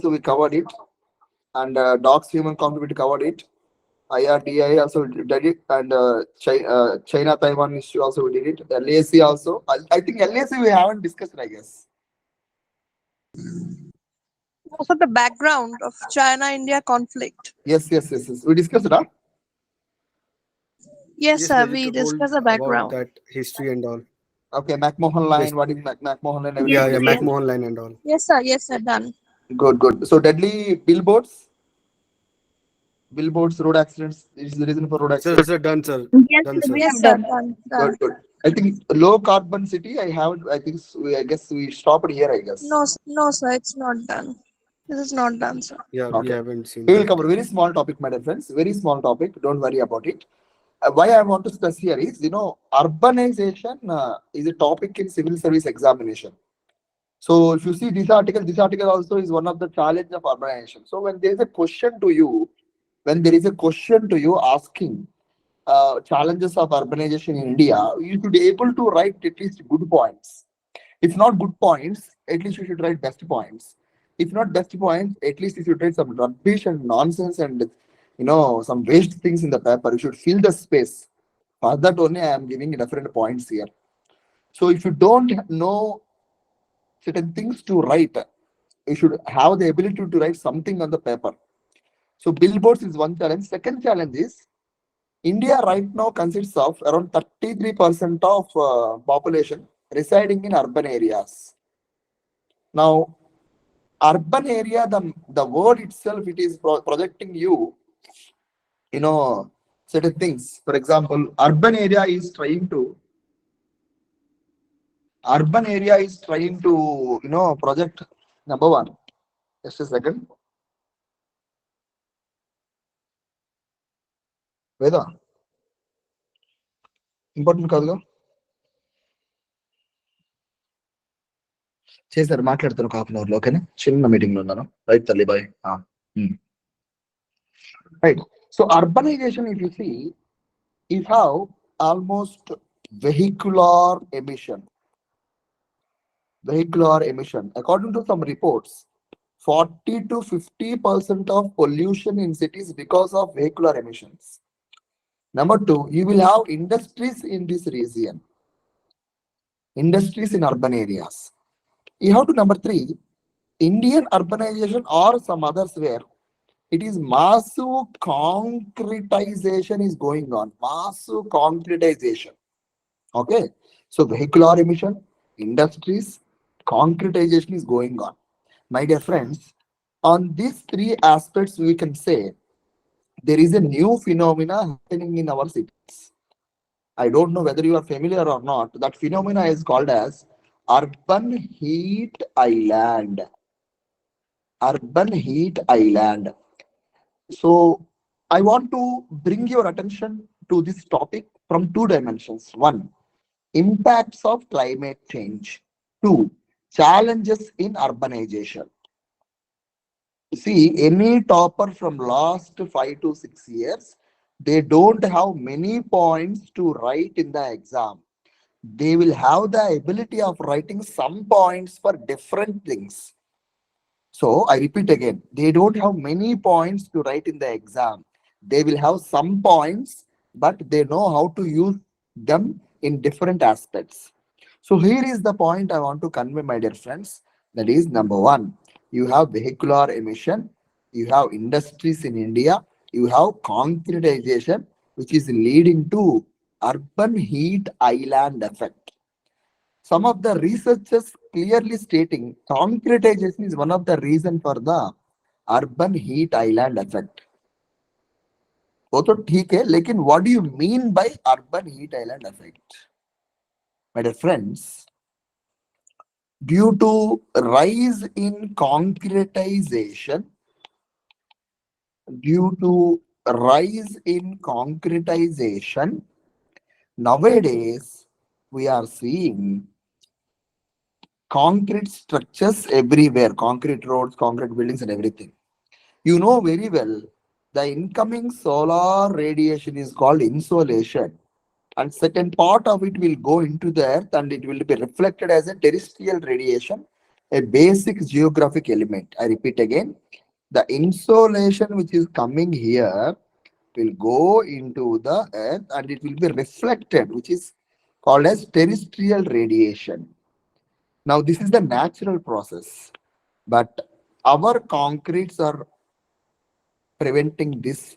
So we covered it, and dogs human complement covered it. IRDI also did it, and China Taiwan issue also we did it. LAC also. I think LAC we haven't discussed, I guess. Also, the background of China-India conflict. Yes. We discussed that. Yes, Yes, sir. Lalit We told discuss the about background. that history and all. Okay, McMahon line. Yes, What is McMahon line? Yes, Everything yeah, discussed. yes, McMahon line and all. yes, sir. Yes, sir. Done. Good. So deadly billboards, road accidents is the reason for road accidents. Sir, done, sir. Yes, Done, sir. sir. We have done. Done. Done. Good. I think low carbon city. I haven't. I think I guess we stopped here. I guess. No, sir. It's not done. This is not done, sir. Yeah, we Okay. haven't seen We will that. cover very small topic, my dear friends. Very small topic. Don't worry about it. Why I want to stress here is, urbanization is a topic in civil service examination. So if you see this article also is one of the challenge of urbanization. So when there is a question to you, asking challenges of urbanization in India, you should be able to write at least good points. If not good points, at least you should write best points. If not best points, at least you should write some rubbish and nonsense and some waste things in the paper. You should fill the space. For that only, I am giving different points here. So if you don't know certain things to write, you should have the ability to write something on the paper. So billboards is one challenge. Second challenge is India right now consists of around 33% of population residing in urban areas. Now, urban area, the word itself, it is projecting you know, certain things. For example, urban area is trying to project number one. Just a second. Veda, important కాదుగా చేశారు మాట్లాడతాను ఒక half an hour లో ఓకేనా చిన్న meeting లో ఉన్నాను right తల్లి boy right so urbanization if you see is how almost vehicular emission according to some reports 40 to 50% of pollution in cities because of vehicular emissions. Number two, you will have industries in this region, industries in urban areas. You have to number three, Indian urbanization or some others where it is massive concretization is going on. Massive concretization. Okay. So vehicular emission, industries, concretization is going on. My dear friends, on these three aspects, we can say there is a new phenomena happening in our cities. I don't know whether you are familiar or not. That phenomena is called as urban heat island. Urban heat island. So I want to bring your attention to this topic from two dimensions. One, impacts of climate change. Two, challenges in urbanization. See, any topper from last 5 to 6 years, they don't have many points to write in the exam. They will have the ability of writing some points for different things. So I repeat again, they don't have many points to write in the exam. They will have some points, but they know how to use them in different aspects. So here is the point I want to convey, my dear friends. That is number one, you have vehicular emission, you have industries in India, you have concretization, which is leading to urban heat island effect. Some of the researchers clearly stating concretization is one of the reason for the urban heat island effect. वो तो ठीक है, लेकिन what do you mean by urban heat island effect? My dear friends, due to rise in concretization, nowadays we are seeing concrete structures everywhere, concrete roads, concrete buildings and everything. You know very well, the incoming solar radiation is called insolation, and certain part of it will go into the earth and it will be reflected as a terrestrial radiation, a basic geographic element. I repeat again, the insolation which is coming here will go into the earth and it will be reflected, which is called as terrestrial radiation. Now, this is the natural process, but our concretes are preventing this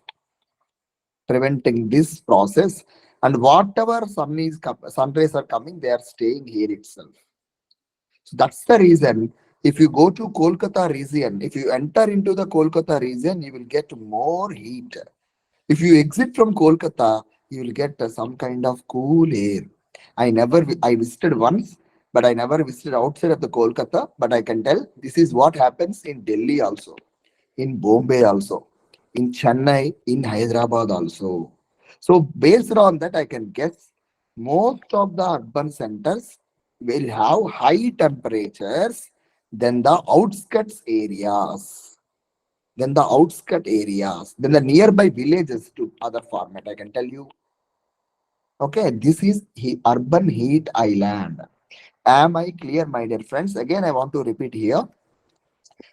preventing this process, and whatever sun rays are coming, they are staying here itself. So that's the reason. If you go to Kolkata region, if you enter into the Kolkata region, you will get more heat. If you exit from Kolkata, you will get some kind of cool air. I visited once, but I never visited outside of the Kolkata. But I can tell this is what happens in Delhi also, in Bombay also, in Chennai, in Hyderabad also. So based on that, I can guess most of the urban centers will have high temperatures than the outskirts areas. Then the outskirt areas, then the nearby villages to other format. I can tell you. Okay, this is urban heat island. Am I clear, my dear friends? Again, I want to repeat here.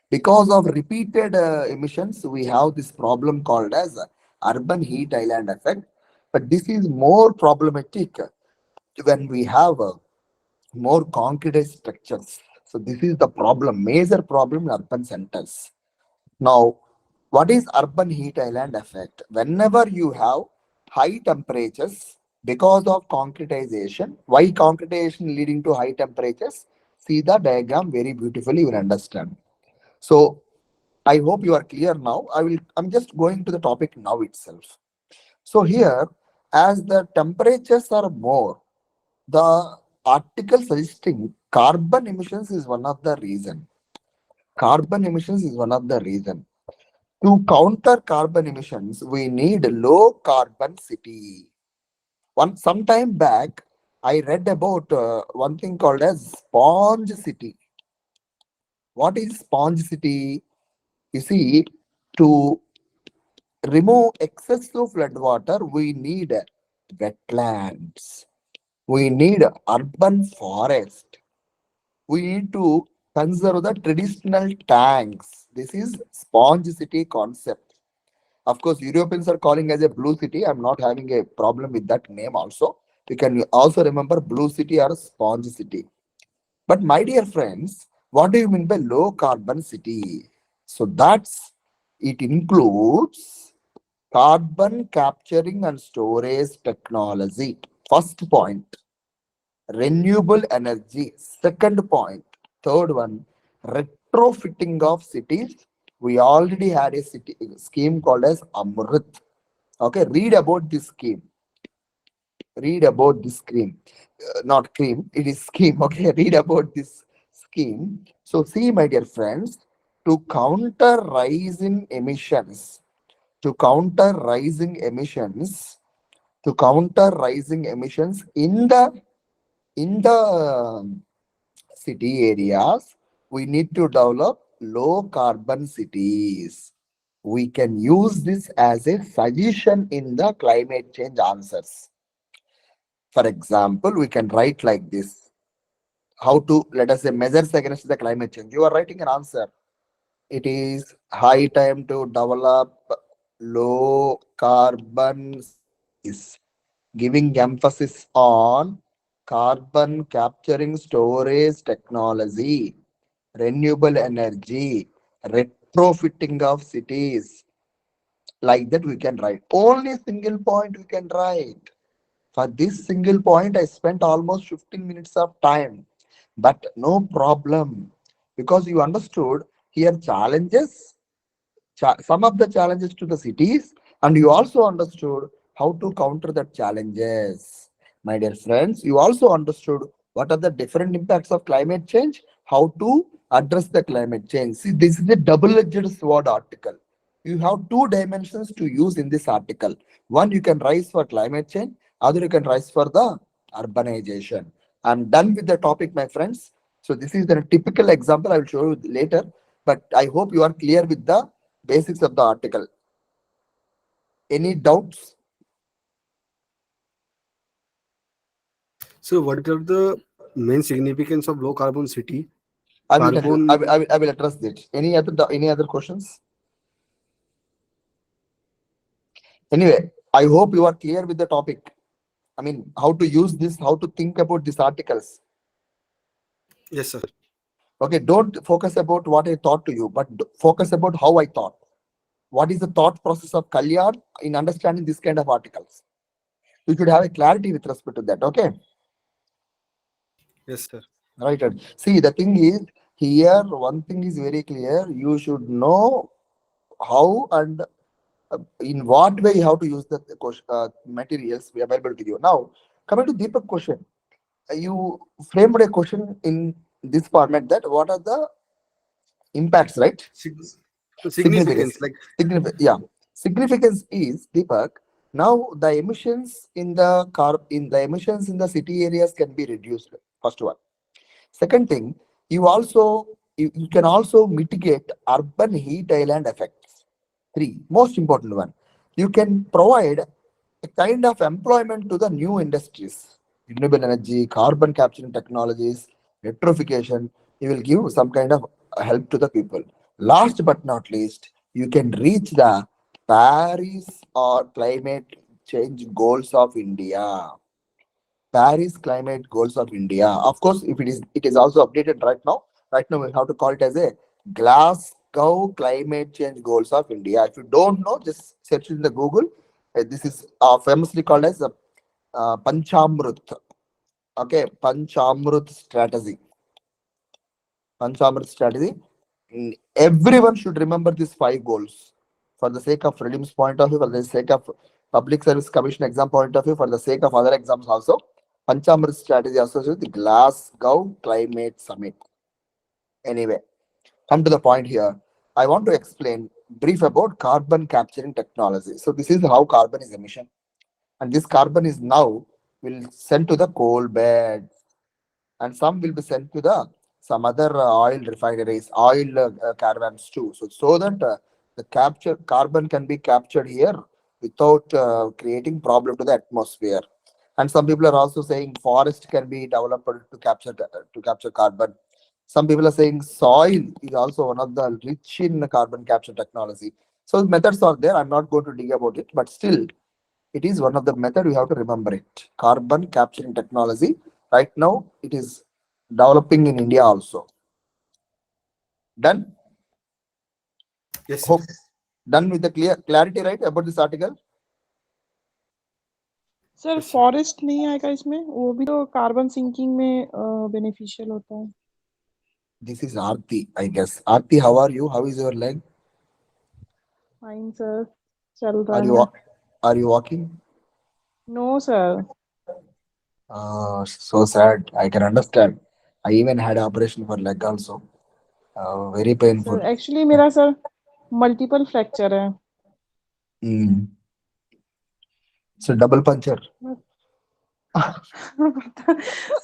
Because of repeated emissions, we have this problem called as urban heat island effect. But this is more problematic when we have more concrete structures. So this is the problem, major problem in urban centers. Now, what is urban heat island effect? Whenever you have high temperatures because of concretization, why concretization leading to high temperatures? See the diagram very beautifully, you will understand. So I hope you are clear now. I'm just going to the topic now itself. So here, as the temperatures are more, the article suggesting carbon emissions is one of the reason. Carbon emissions is one of the reason. To counter carbon emissions, we need low carbon city. Some time back, I read about one thing called as sponge city. What is sponge city? You see, to remove excessive flood water, we need wetlands. We need urban forest. We need to conserve the traditional tanks. This is sponge city concept. Of course, Europeans are calling as a blue city. I'm not having a problem with that name also. You can also remember blue city or sponge city. But my dear friends, what do you mean by low carbon city? So that's it includes carbon capturing and storage technology. First point, renewable energy. Second point, third one, retrofitting of cities. We already had a city scheme called as Amrit. Okay, read about this scheme. Read about this scheme. Not cream, it is scheme. Okay, read about this scheme. So, see, my dear friends, to counter rising emissions, to counter rising emissions, to counter rising emissions in the city areas, we need to develop low carbon cities. We can use this as a suggestion in the climate change answers. For example, we can write like this. How to, let us say, measures against the climate change. You are writing an answer. It is high time to develop low carbon cities, giving emphasis on carbon capturing storage technology, renewable energy, retrofitting of cities. Like that, we can write. Only single point we can write. For this single point, I spent almost 15 minutes of time, but no problem because you understood here challenges, some of the challenges to the cities, and you also understood how to counter the challenges. My dear friends, you also understood what are the different impacts of climate change, how to address the climate change. See, this is a double-edged sword article. You have two dimensions to use in this article. One, you can rise for climate change, other, you can rise for the urbanization. I'm done with the topic, my friends. So, this is the typical example I will show you later, but I hope you are clear with the basics of the article. Any doubts? So, what are the main significance of low carbon city? I will tell you. Carbon. I will address it. Any other questions? Anyway, I hope you are clear with the topic. I mean, how to use this, how to think about these articles. Yes, sir. Okay, don't focus about what I taught to you, but focus about how I thought. What is the thought process of Kalyan in understanding this kind of articles? You should have a clarity with respect to that. Okay, Yes, sir. right. Right. See, the thing is here. One thing is very clear. You should know how and in what way you have to use the materials available to you. Now, coming to Deepak question, you framed a question in this format that what are the impacts, right? Sig- Significance. Significance, like, Yeah. Significance is Deepak. Now the emissions in the emissions in the city areas can be reduced. First one. Second thing, you can also mitigate urban heat island effects. Three, most important one, you can provide a kind of employment to the new industries, renewable energy, carbon capturing technologies, electrification. You will give some kind of help to the people. Last but not least, you can reach the Paris or climate change goals of India. Paris climate goals of India. Of course, if it is also updated right now. Right now, we have to call it as a Glasgow climate change goals of India. If you don't know, just search in the Google. This is famously called as a Panchamrut. Okay, Panchamrut strategy. Panchamrit strategy. Everyone should remember these five goals for the sake of prelims point of view, for the sake of public service commission exam point of view, for the sake of other exams also. Panchamrit strategy associated with the Glasgow Climate Summit. Anyway, come to the point here. I want to explain brief about carbon capturing technology. So this is how carbon is emission, and this carbon is now will send to the coal bed, and some will be sent to the some other oil refineries, oil caravans too. So that the capture carbon can be captured here without creating problem to the atmosphere. And some people are also saying forest can be developed to capture carbon. Some people are saying soil is also one of the rich in carbon capture technology. So methods are there. I'm not going to dig about it, but still it is one of the method we have to remember it. Carbon capturing technology. Right now, it is developing in India also. Done? yes, sir. Hope done with the clarity, right, about this article. Sir Yes, sir. Forest नहीं आएगा इसमें, वो भी तो carbon sinking में beneficial होता है. This is Aarti, I guess. Aarti, how are you? How is your leg? Fine sir, चल रहा Are you है. are you walking? No sir. So sad. I can understand. I even had operation for leg also. Very painful. Sir actually मेरा sir multiple fracture है. Mm. So double puncture.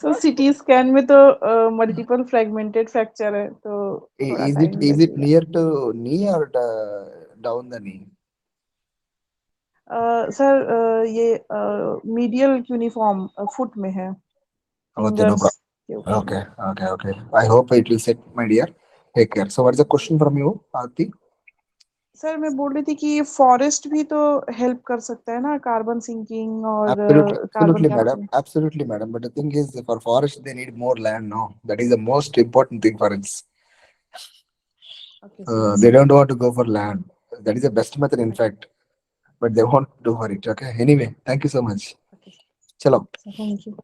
सो CT scan में तो multiple fragmented fracture है, तो थोड़ा time Is it लगेगा. near to knee or down the knee? Sir ये medial uniform foot में है, Okay, no फिंगर्स problem. के ऊपर में. Okay, okay, okay. I hope it will set, my dear. Take care. So, what's the question from you, Aarti? Sir मैं बोल रही थी कि फॉरेस्ट भी तो हेल्प कर सकता है ना, कार्बन सिंकिंग और Absolutely, carbon absolutely, madam. Capture. Absolutely, madam. But the thing is, for forest, they need more land. No, that is the most important thing for it. Okay sir. They don't want to go for land. That is the best method, in fact. But they won't do for it. Okay. Anyway, thank you so much. Okay Chalo. Sir, thank you.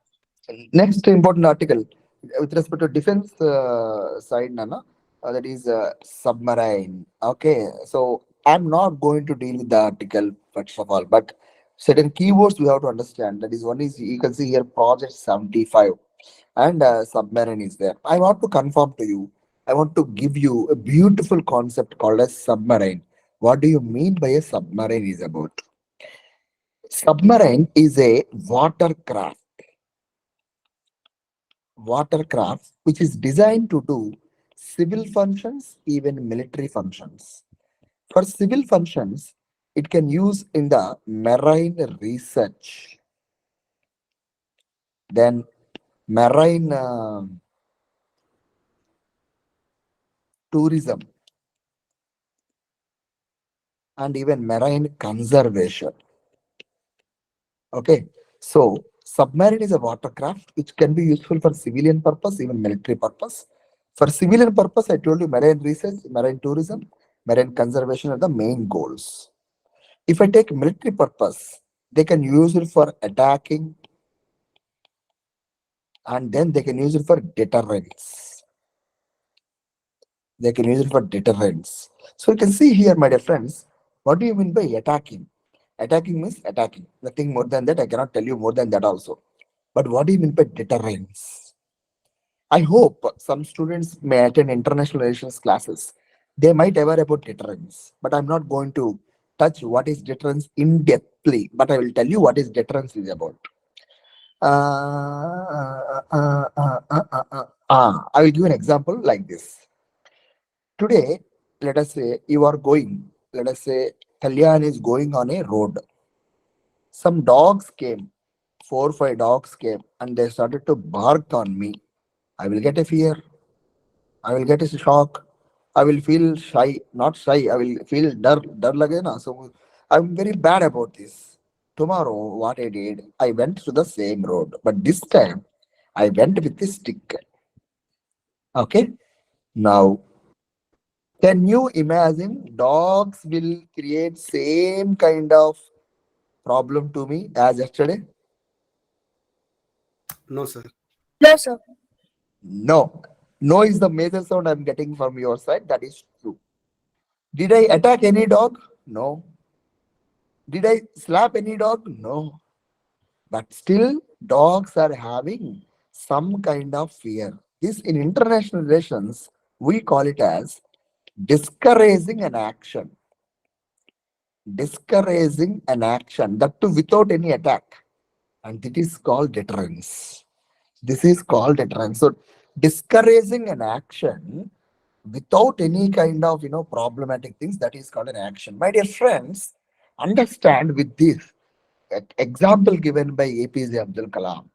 Next important article with respect to defense side, Nana, that is submarine. Okay, so I'm not going to deal with the article first of all, but certain keywords we have to understand. That is one is you can see here project 75 and submarine is there. I want to confirm to you. I want to give you a beautiful concept called as submarine. What do you mean by a submarine is about? Submarine is a watercraft which is designed to do civil functions, even military functions. For civil functions, it can use in the marine research, then marine tourism, and even marine conservation. Okay, so submarine is a watercraft which can be useful for civilian purpose, even military purpose. For civilian purpose, I told you marine research, marine tourism, marine conservation are the main goals. If I take military purpose, they can use it for attacking and then they can use it for deterrence. They can use it for deterrence. So you can see here, my dear friends, what do you mean by attacking? Attacking means attacking. Nothing more than that. I cannot tell you more than that also. But what do you mean by deterrence? I hope some students may attend international relations classes. They might aware about deterrence, but I'm not going to touch what is deterrence in depthly. But I will tell you what is deterrence is about. I will give an example like this. Today, let us say you are going. Let us say Kalyan is going on a road. Some dogs came, 4 5 dogs came, and they started to bark on me. I will get a fear. I will get a shock. I will feel shy, not shy. I will feel dar lage na. So I'm very bad about this. Tomorrow, what I did, I went to the same road, but this time I went with a stick. Okay. Now, can you imagine dogs will create same kind of problem to me as yesterday? No, sir. No, sir. No. No is the major sound I'm getting from your side. That is true. Did I attack any dog? No. Did I slap any dog? No. But still, dogs are having some kind of fear. This in international relations, we call it as discouraging an action. Discouraging an action, that too without any attack. And it is called deterrence. This is called deterrence. So, discouraging an action without any kind of problematic things, that is called an action. My dear friends, understand with this example given by APJ Abdul Kalam.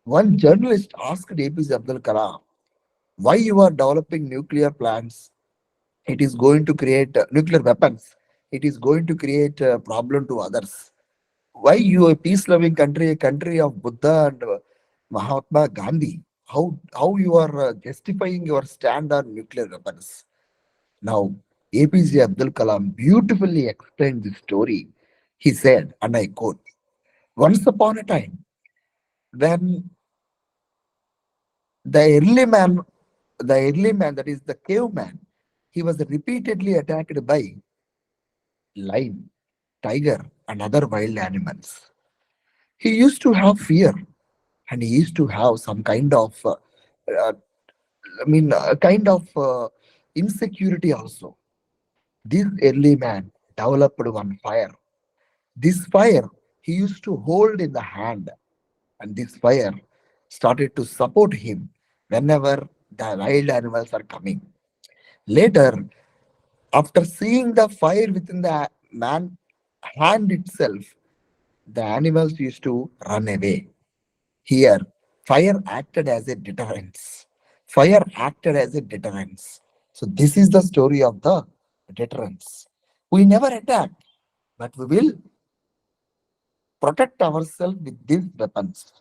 One journalist asked APJ Abdul Kalam, why you are developing nuclear plants? It is going to create nuclear weapons. It is going to create a problem to others. Why you a peace-loving country, a country of Buddha and Mahatma Gandhi? How you are justifying your stand on nuclear weapons? Now, APJ Abdul Kalam beautifully explained this story. He said, and I quote, once upon a time, when the early man, that is the caveman, he was repeatedly attacked by lion, tiger, and other wild animals. He used to have fear and he used to have some kind of, uh, kind of insecurity also. This early man developed one fire. This fire he used to hold in the hand, and this fire started to support him whenever the wild animals are coming. Later, after seeing the fire within the man hand itself, the animals used to run away. Here, fire acted as a deterrence. Fire acted as a deterrence. So this is the story of the deterrence. We never attack, but we will protect ourselves with these weapons.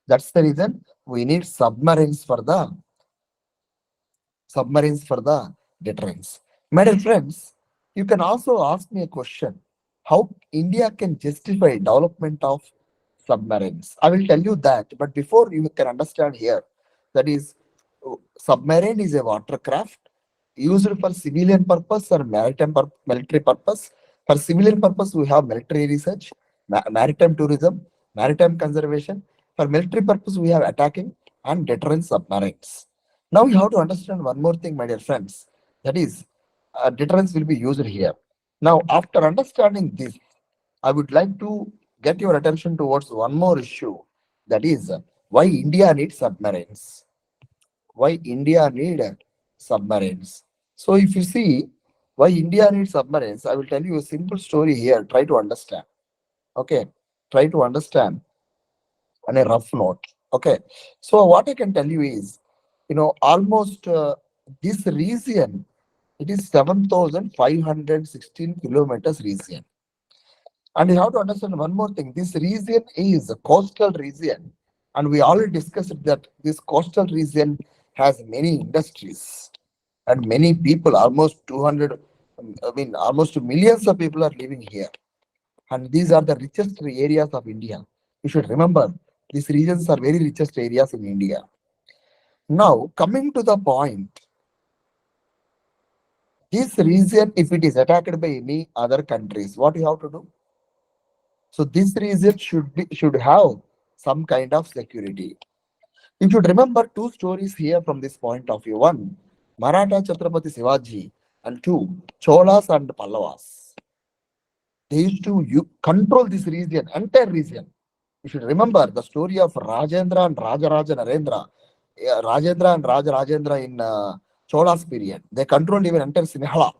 That's the reason we need submarines for the deterrence. My dear friends, you can also ask me a question. How India can justify development of submarines? I will tell you that, but before you can understand here, that is, submarine is a watercraft used for civilian purpose or military purpose. For civilian purpose, we have military research, maritime tourism, maritime conservation. For military purpose, we have attacking and deterrence submarines. Now you have to understand one more thing, my dear friends. That is, deterrence will be used here. Now, after understanding this, I would like to get your attention towards one more issue. That is, why India needs submarines. Why India need submarines. So, if you see why India needs submarines, I will tell you a simple story here. Try to understand. Okay, try to understand on a rough note. Okay, so what I can tell you is, almost This region, it is 7,516 kilometers region. And you have to understand one more thing. This region is a coastal region. And we already discussed that this coastal region has many industries and many people, almost 200, almost millions of people are living here. And these are the richest areas of India. You should remember, these regions are very richest areas in India. Now, coming to the point, this region, if it is attacked by any other countries, what you have to do? So this region should have some kind of security. You should remember two stories here from this point of view. One, Maratha Chhatrapati Shivaji, and two, Cholas and Pallavas. They used to control this region, entire region. You should remember the story of Rajendra and Rajaraja Narendra. Rajendra and Rajendra in Cholas period. They controlled even entire Sinhala.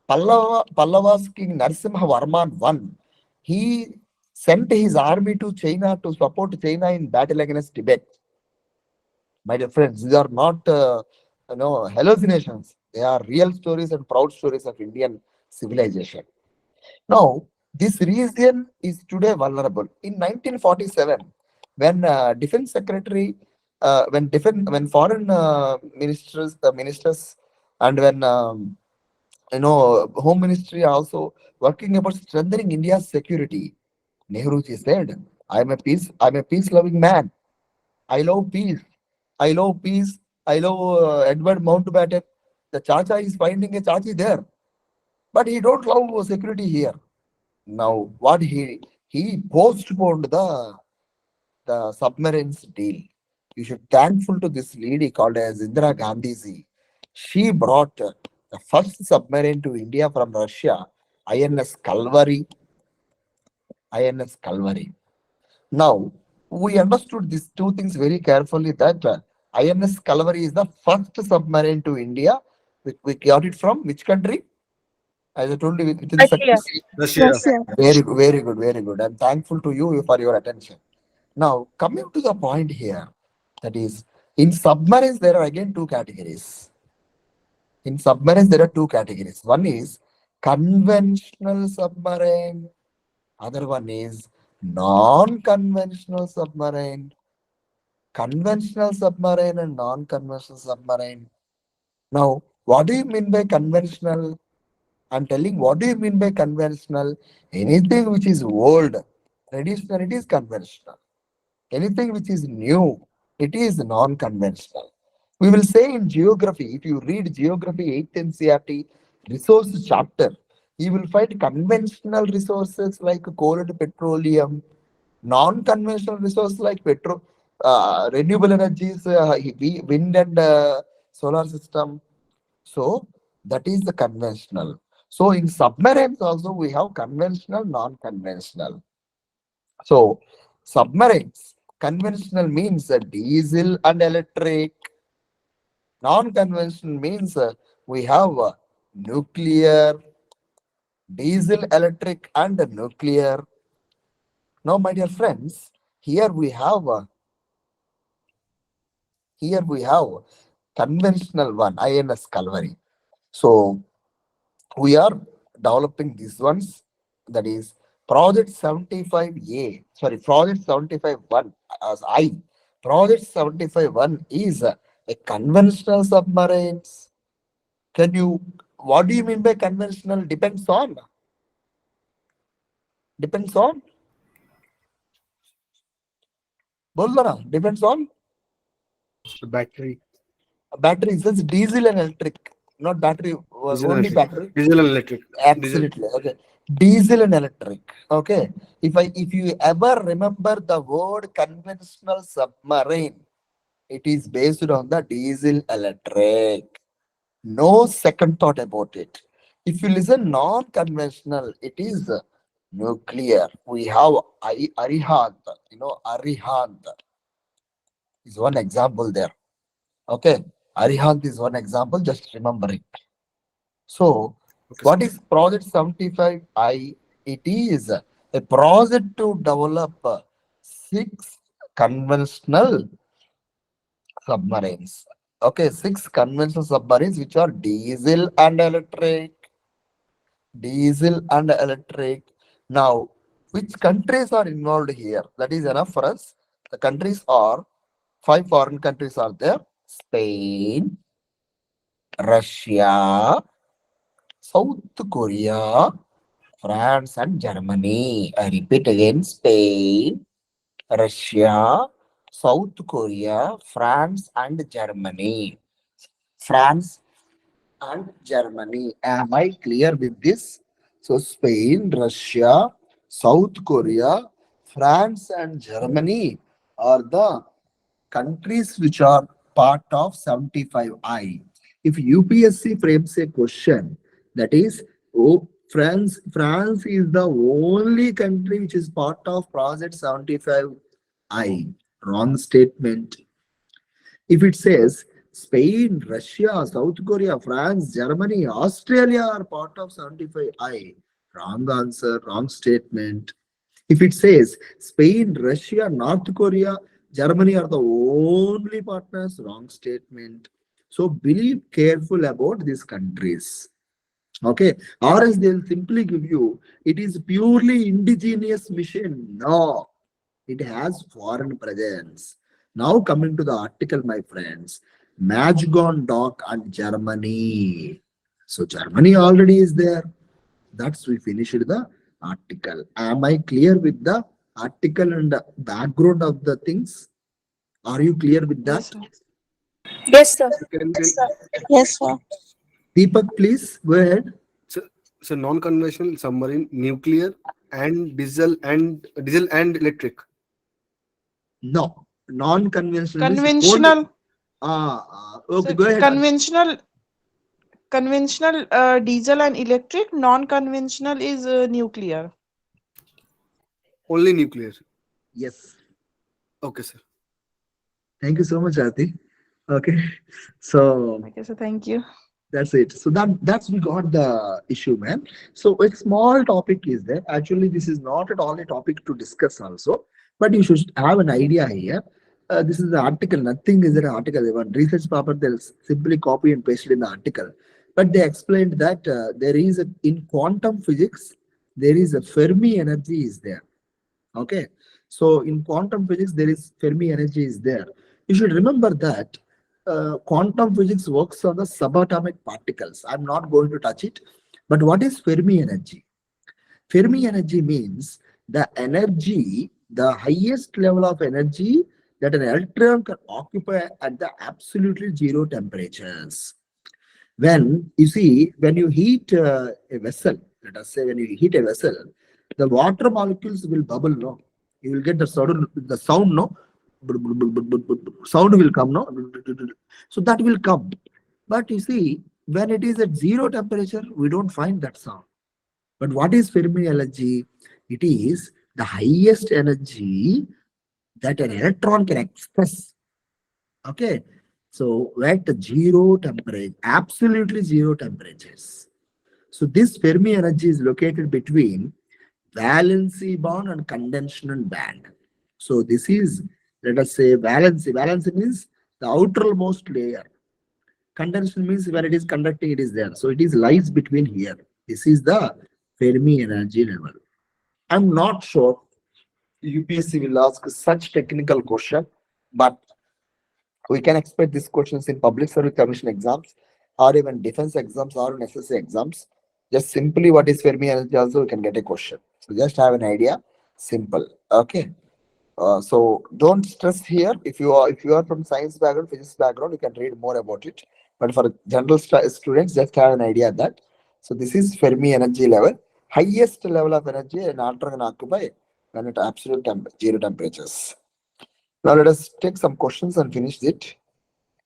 Pallavas King Narasimha Varman won. He sent his army to China to support China in battle against Tibet. My dear friends, these are not hallucinations. They are real stories and proud stories of Indian civilization. Now, this region is today vulnerable. In 1947, when Defense Secretary, when foreign ministers, and when Home Ministry also working about strengthening India's security, Nehruji said, I'm a peace-loving man. I love peace. I love peace. I love Edward Mountbatten. The Chacha is finding a Chachi there, but he don't love security here. Now, what he postponed the submarines deal. You should thankful to this lady called as Indira Gandhiji. She brought the first submarine to India from Russia, INS Calvary. INS Calvary. Now, we understood these two things very carefully that INS Calvary is the first submarine to India. We got it from which country? As I told you, within Russia. seconds. Russia. Russia. Very, very good, very good. I'm thankful to you for your attention. Now, coming to the point here, that is, in submarines, there are again two categories. In submarines, there are two categories. One is conventional submarine, other one is non-conventional submarine. Conventional submarine and non-conventional submarine. Now, what do you mean by conventional? I'm telling what do you mean by conventional? Anything which is old, traditional, it is conventional. Anything which is new, it is non-conventional. We will say in geography, if you read geography 8th NCERT resource chapter, you will find conventional resources like coal and petroleum, non-conventional resources like renewable energies, wind and solar system. So that is the conventional. So in submarines also we have conventional, non-conventional. So submarines, conventional means diesel and electric. Non-conventional means we have nuclear, diesel, electric, and nuclear. Now, my dear friends, here we have conventional one, INS Calvary. So we are developing these ones. That is Project 75A. Sorry, Project 75 1 as I. Project 75 1 is a conventional submarines. Can you? What do you mean by conventional? Depends on. Depends on. बोल दो ना. Depends on. The battery. Battery is just diesel and electric, not battery. Diesel and Only electric. battery. Diesel and electric. Diesel. Absolutely. Okay. Diesel and electric. Okay. If you ever remember the word conventional submarine, it is based on the diesel electric. No second thought about it. If you listen non-conventional, it is nuclear. We have Arihant. Arihant is one example there. Okay. Arihant is one example. Just remember it. So, Okay, what sir. is Project 75I? It is a project to develop six conventional submarines. Okay, 6 conventional submarines which are diesel and electric. Diesel and electric. Now, which countries are involved here? That is enough for us. The countries are 5 foreign countries are there: Spain, Russia, South Korea, France, and Germany. I repeat again: Spain, Russia, South Korea, France, and Germany. France and Germany. Am I clear with this? So, Spain, Russia, South Korea, France, and Germany are the countries which are part of 75I. If UPSC frames a question that is, oh, France is the only country which is part of Project 75I. Wrong statement. If it says Spain, Russia, South Korea, France, Germany, Australia are part of 75I, wrong answer, wrong statement. If it says Spain, Russia, North Korea, Germany are the only partners, wrong statement. So be careful about these countries. Okay, or else they'll simply give you it is purely indigenous mission. No, it has foreign presence. Now coming to the article, my friends, Majgon Dock and Germany. So Germany already is there. That's we finished the article. Am I clear with the article and the background of the things? Are you clear with Yes, that? sir. Yes, sir. Yes, sir. Deepak, please go ahead. So, so non-conventional submarine, nuclear, and diesel and electric. No, non-conventional means only. Conventional, Okay, sir, go ahead. conventional diesel and electric. Non-conventional is nuclear. Only nuclear. Yes. Okay, sir. Thank you so much, Aarti. Okay. So Okay, sir. Thank you. that's it. So that's we got the issue, man. So a small topic is there. Actually, this is not at all a topic to discuss also, but you should have an idea here. This is the article. Nothing is an article. One research paper, they'll simply copy and paste it in the article. But they explained that there is in quantum physics, there is a Fermi energy is there. Okay. So in quantum physics, there is Fermi energy is there. You should remember that quantum physics works on the subatomic particles. I'm not going to touch it. But what is Fermi energy? Fermi energy means the energy, the highest level of energy that an electron can occupy at the absolutely zero temperatures. When you see, when you heat a vessel, let us say when you heat a vessel, the water molecules will bubble, no? You will get the sound, no? Sound will come, no? So that will come. But you see, when it is at zero temperature, we don't find that sound. But what is Fermi energy? It is the highest energy that an electron can express. Okay. So at zero temperature, absolutely zero temperatures. So this Fermi energy is located between valency band and condension band. So this is, let us say, valency. Valency means the outermost layer. Condension means when it is conducting, it is there. So it is lies between here. This is the Fermi energy level. I'm not sure UPSC will ask such technical question, but we can expect these questions in public service commission exams or even defense exams or in SSC exams. Just simply what is Fermi energy also we can get a question. So just have an idea. Simple. Okay. So don't stress here. If you are from science background, physics background, you can read more about it. But for general students, just have an idea that. So this is Fermi energy level, highest level of energy an atom can occupy when at absolute zero temperatures. Now let us take some questions and finish it.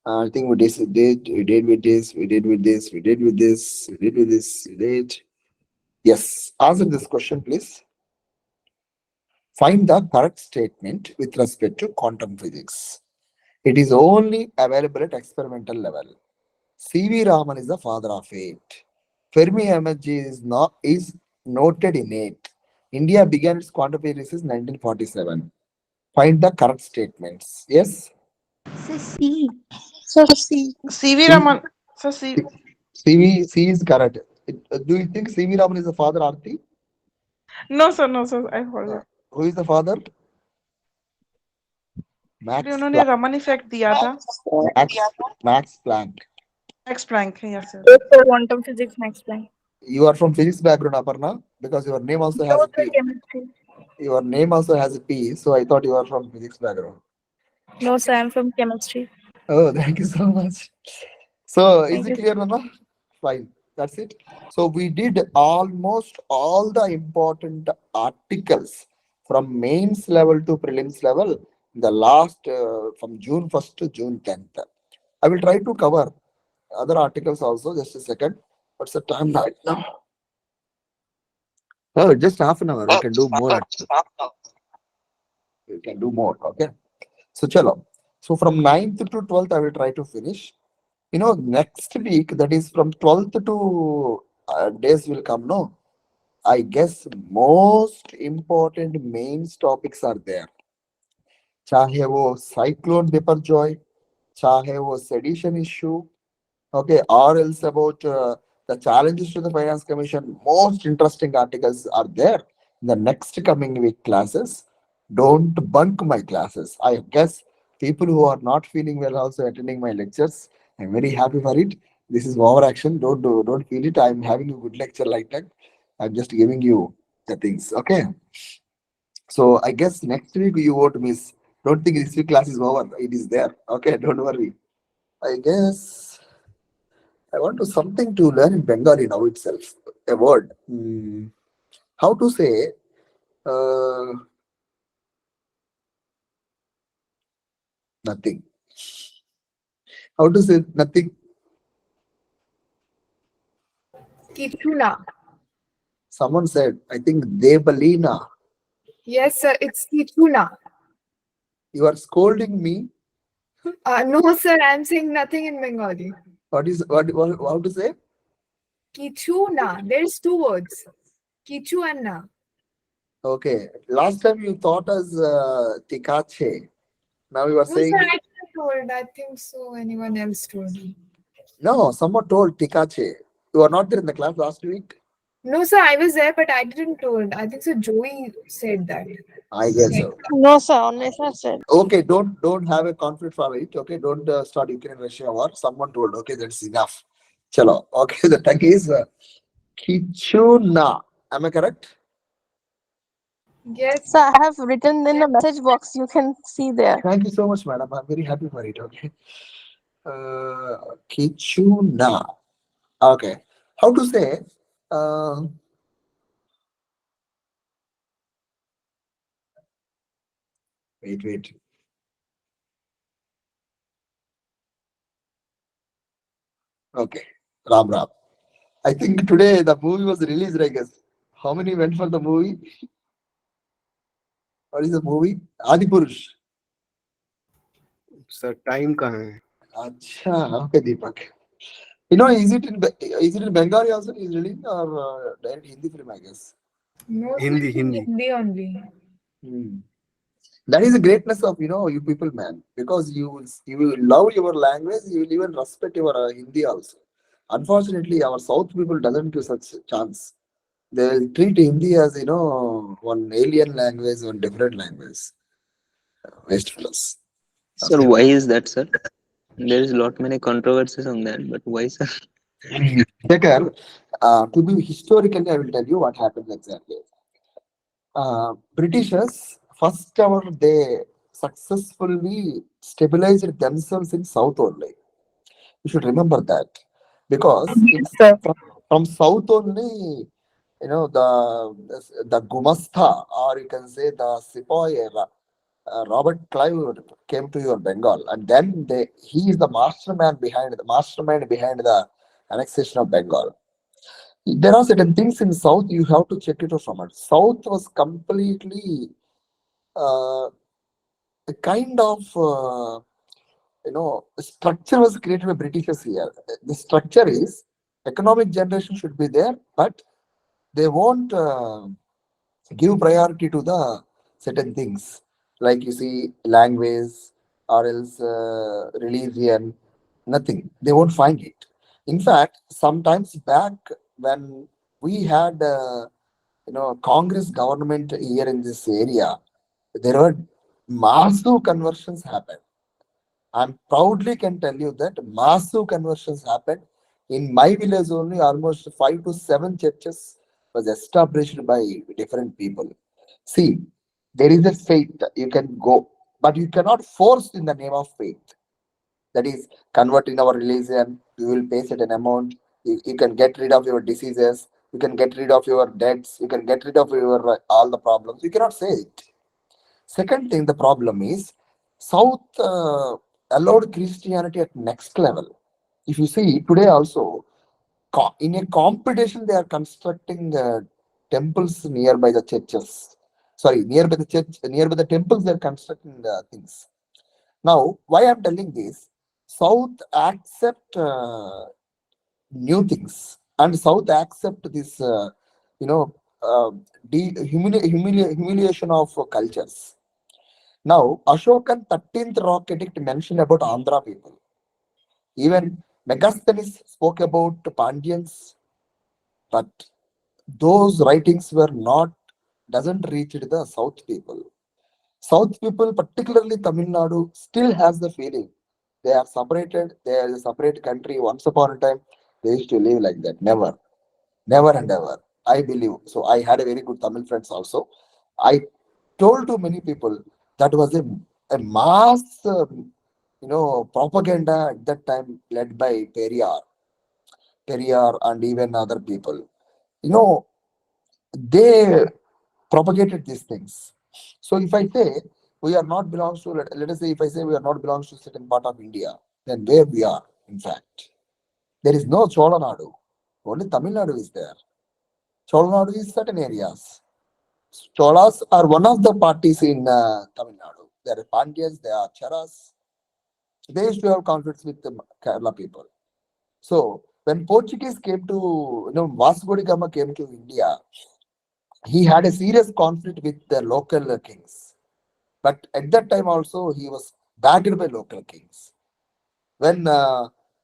I think we did with this, we did with this, we did with this, we did with this, we did. Yes, answer this question, please. Find the correct statement with respect to quantum physics. It is only available at experimental level. C.V. Raman is the father of it. Fermi energy is noted in it. India began its quantum physics in 1947. Find the correct statements. Yes. So C. Sir, C. CV C, Raman. Sir, C. C is correct. Do you think CV Raman is the father, Aarti? No, sir, I forgot. Who is the father? Actually, Max उन्होंने Planck. Raman effect दिया था. Max, Max Planck. Max Planck. Yes, sir. Yes, sir. Quantum physics, Max Planck. You are from physics background, Aparna, because your name also has No, a sir, P. chemistry. Your name also has a P, so I thought you are from physics background. No, sir, I'm from chemistry. Oh, thank you so much. So, is Thank it you. clear, Nana? Fine. That's it. So, we did almost all the important articles from mains level to prelims level, the last from June 1st to June 10th. I will try to cover other articles also. Just a second. What's the time right now? Oh, just half an hour. We can do more. We can do more. Okay. So, chalo. So, from 9th to 12th, I will try to finish. Next week, that is from 12th to days will come, no? I guess most important mains topics are there. चाहे वो cyclone Biparjoy, चाहे वो sedition issue, okay, or else about the challenges to the Finance Commission. Most interesting articles are there in the next coming week classes. Don't bunk my classes. I guess people who are not feeling well also attending my lectures. I'm very happy for it. This is overaction. Don't feel it. I'm having a good lecture like that. I'm just giving you the things. Okay. So I guess next week you won't miss. Don't think this week class is over. It is there. Okay. Don't worry. I guess I want to something to learn in Bengali now itself. A word. How to say uh, nothing. How to say nothing? Kichuna. Someone said, I think Debalina. Yes, sir, it's Kichuna. You are scolding me. No, sir, I'm saying nothing in Bengali. What how to say? Kichuna. There's two words. Kichu and na. Okay. Last time you taught us tikache. Now you are No, sir, saying I didn't told. I think so. Anyone else told me. no, someone told tikache. You are not there in the class last week? No, sir, I was there, but I didn't told. I think so. Joey said that. I guess so. No, sir, only sir said. Okay, don't have a conflict for it. Okay, don't start Ukraine Russia war. Someone told. Okay, that's enough. Chalo. Okay, the tag is Kichuna. Am I correct? Yes. Sir, I have written in the message box. You can see there. Thank you so much, madam. I'm very happy for it. Okay. Kichuna. Okay. How to say? Uh, wait. Okay. Ram Ram. I think today the movie was released, I guess. How many went for the movie? What is the movie? Adipurush. Sir time कहाँ है? Acha. Okay, Deepak. Is it in Bengali also? Is released or direct Hindi film? I guess. No, sir, Hindi, it's in Hindi. Hindi only. Hmm. That is the greatness of you people, man. Because you will love your language, you will even respect your Hindi also. Unfortunately, our South people doesn't give such chance. They'll treat Hindi as one alien language, one different language. Waste fellows. Sir, Okay. why is that, sir? There is a lot many controversies on that, but why, sir? Second, to be historically, I will tell you what happened exactly. Britishers, first ever, they successfully stabilized themselves in South only. You should remember that. Because it's Sir. from South only, the Gumastha, or you can say the Sepoy, Robert Clive came to your Bengal, and then he is the mastermind behind the annexation of Bengal. There are certain things in South you have to check it out from it. South was completely a kind of structure was created by Britishers here. The structure is economic generation should be there, but they won't give priority to the certain things like you see language or else religion Nothing. They won't find it. In fact, sometimes back when we had, Congress government here in this area, there were massive conversions happened. I'm proudly can tell you that massive conversions happened in my village. Only almost 5 to 7 churches was established by different people. See, there is a faith you can go, but you cannot force in the name of faith. That is, convert in our religion. You will pay certain amount. You can get rid of your diseases. You can get rid of your debts. You can get rid of your all the problems. You cannot say it. Second thing, the problem is South allowed Christianity at next level. If you see today also, in a competition, they are constructing temples nearby the churches. Sorry, nearby the church, nearby the temples, they are constructing things. Now, why I'm telling this? South accept new things, and South accept this, you know, uh, humiliation of cultures. Now, Ashokan 13th rock edict mentioned about Andhra people. Even Megasthenes spoke about Pandyans, but those writings were not, doesn't reach the South people. South people, particularly Tamil Nadu, still has the feeling they are separated, they are a separate country. Once upon a time, they used to live like that. Never, never and ever. I believe. So I had a very good Tamil friends also. I told to many people that was a mass, propaganda at that time led by Periyar and even other people. You know, they propagated these things. So if I say we are not belongs to, let us say if I say we are not belongs to certain part of India, then where we are, in fact, there is no Chola Nadu. Only Tamil Nadu is there. Chola Nadu is certain areas. Cholas are one of the parties in Tamil Nadu. There are Pandyas, there are Charas. They used to have conflicts with the Kerala people. So when Portuguese came to, Vasco da Gama came to India, he had a serious conflict with the local kings. But at that time also, he was backed by local kings. When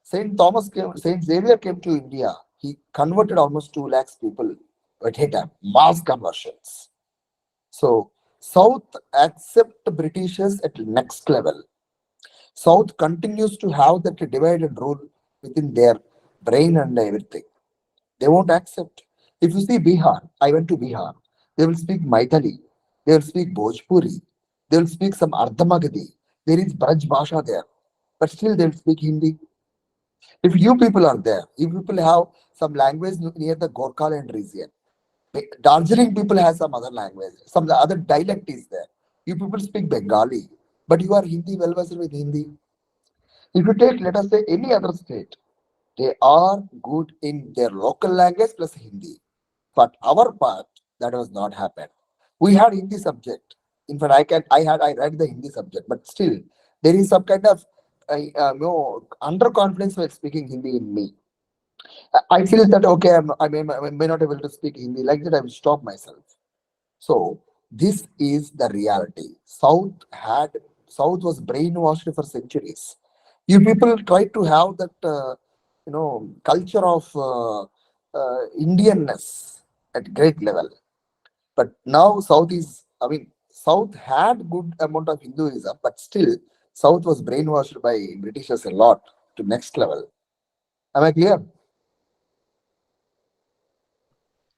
Saint Xavier came to India, he converted almost 2 lakhs people at a time, mass conversions. So South accept Britishers at next level. South continues to have that divide and rule within their brain and everything. They won't accept. If you see Bihar, I went to Bihar, they will speak Maithili, they will speak Bhojpuri, they will speak some Ardhamagadi. There is Braj Bhasha there, but still they will speak Hindi. If you people are there, you people have some language near the Gorkhaland region. Darjeeling people have some other language, some other dialect is there. You people speak Bengali, but you are Hindi well versed with Hindi. If you take, let us say, any other state, they are good in their local language plus Hindi. But our part, that was not happened. We had Hindi subject. In fact, I read the Hindi subject, but still, there is some kind of underconfidence while speaking Hindi in me. I feel that okay, I may not able to speak Hindi. Like that, I will stop myself. So this is the reality. South was brainwashed for centuries. You people try to have that culture of Indianness at great level, but now South is. I mean, South had good amount of Hinduism, but still South was brainwashed by Britishers a lot to next level. Am I clear?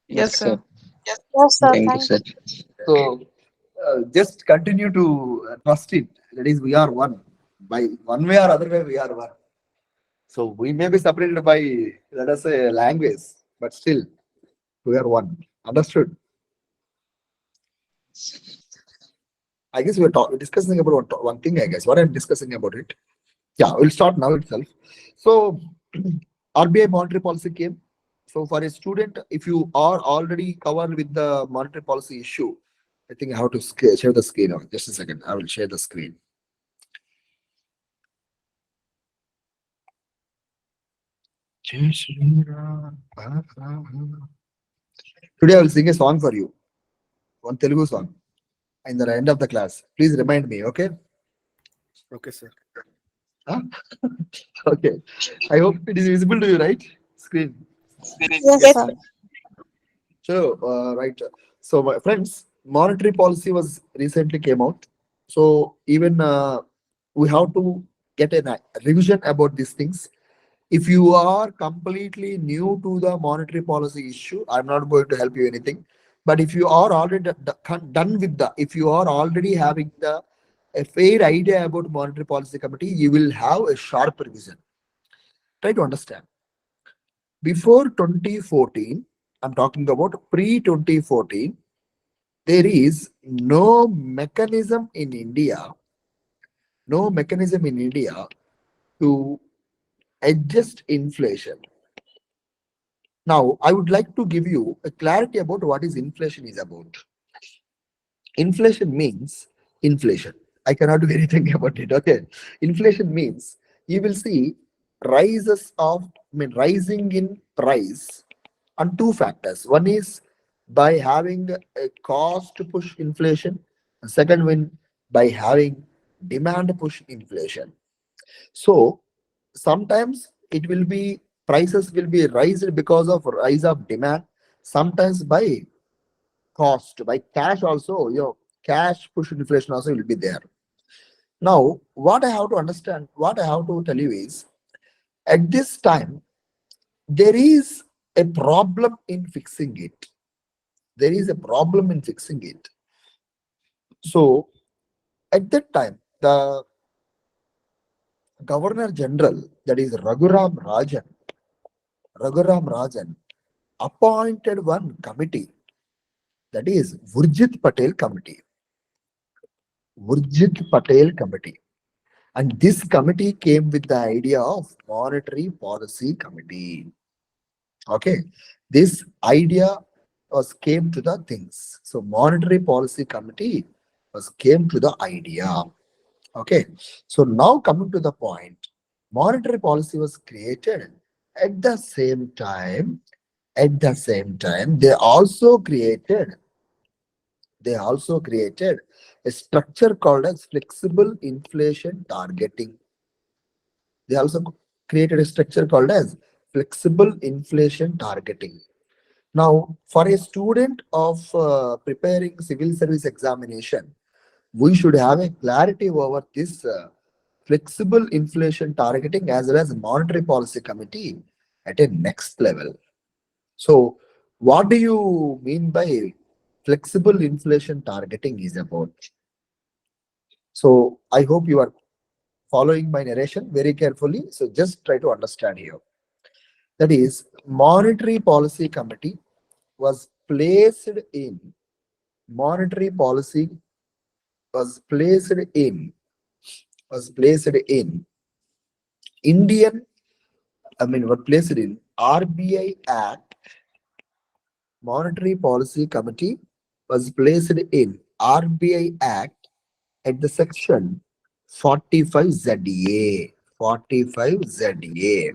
Yes, Yes, sir. sir. Yes, sir. Thank you, Thank sir. you. So just continue to trust it. That is, we are one. By one way or other way, we are one. So we may be separated by, let us say, language, but still we are one. Understood? I guess discussing about one thing. I guess what I'm discussing about it. Yeah, we'll start now itself. So RBI monetary policy came. So for a student, if you are already covered with the monetary policy issue, I think I have to share the screen. Just a second. I will share the screen. Jai Shri Ram. Today I will sing a song for you. One Telugu song. In the end of the class. Please remind me, okay? Okay, sir. Huh? Okay. I hope it is visible to you, right? Screen. Yes, sir. So, right. So, my friends, monetary policy was recently came out. So, even we have to get a revision about these things. If you are completely new to the monetary policy issue, I'm not going to help you anything. But if you are already done with the, if you are already having the a fair idea about monetary policy committee, you will have a sharp revision. Try to understand. Before 2014, I'm talking about pre 2014, there is no mechanism in India to adjust inflation. Now, I would like to give you a clarity about what is inflation is about. Inflation means inflation. I cannot do anything about it. Okay. Inflation means you will see rising in price on two factors. One is by having a cost push inflation. And second one by having demand push inflation. So sometimes it will be prices will be raised because of rise of demand. Sometimes by cash also, cash push inflation also will be there. Now, what I have to understand, what I have to tell you is, at this time, there is a problem in fixing it. There is a problem in fixing it. So, at that time, the Governor General, that is Raghuram Rajan, appointed one committee, that is Urjit Patel Committee. Urjit Patel Committee. And this committee came with the idea of monetary policy committee. Okay. This idea was came to the things. So monetary policy committee was came to the idea. Okay. So now coming to the point, monetary policy was created at the same time. At the same time, they also created a structure called as flexible inflation targeting. They also created a structure called as flexible inflation targeting. Now, for a student of preparing civil service examination, we should have a clarity over this flexible inflation targeting as well as monetary policy committee at a next level. So, what do you mean by flexible inflation targeting is about? So, I hope you are following my narration very carefully. So, just try to understand here. That is, monetary policy committee was placed in monetary policy was placed in was placed in Indian, was placed in RBI Act. Monetary Policy Committee was placed in RBI Act at the section 45 ZA. 45 ZA.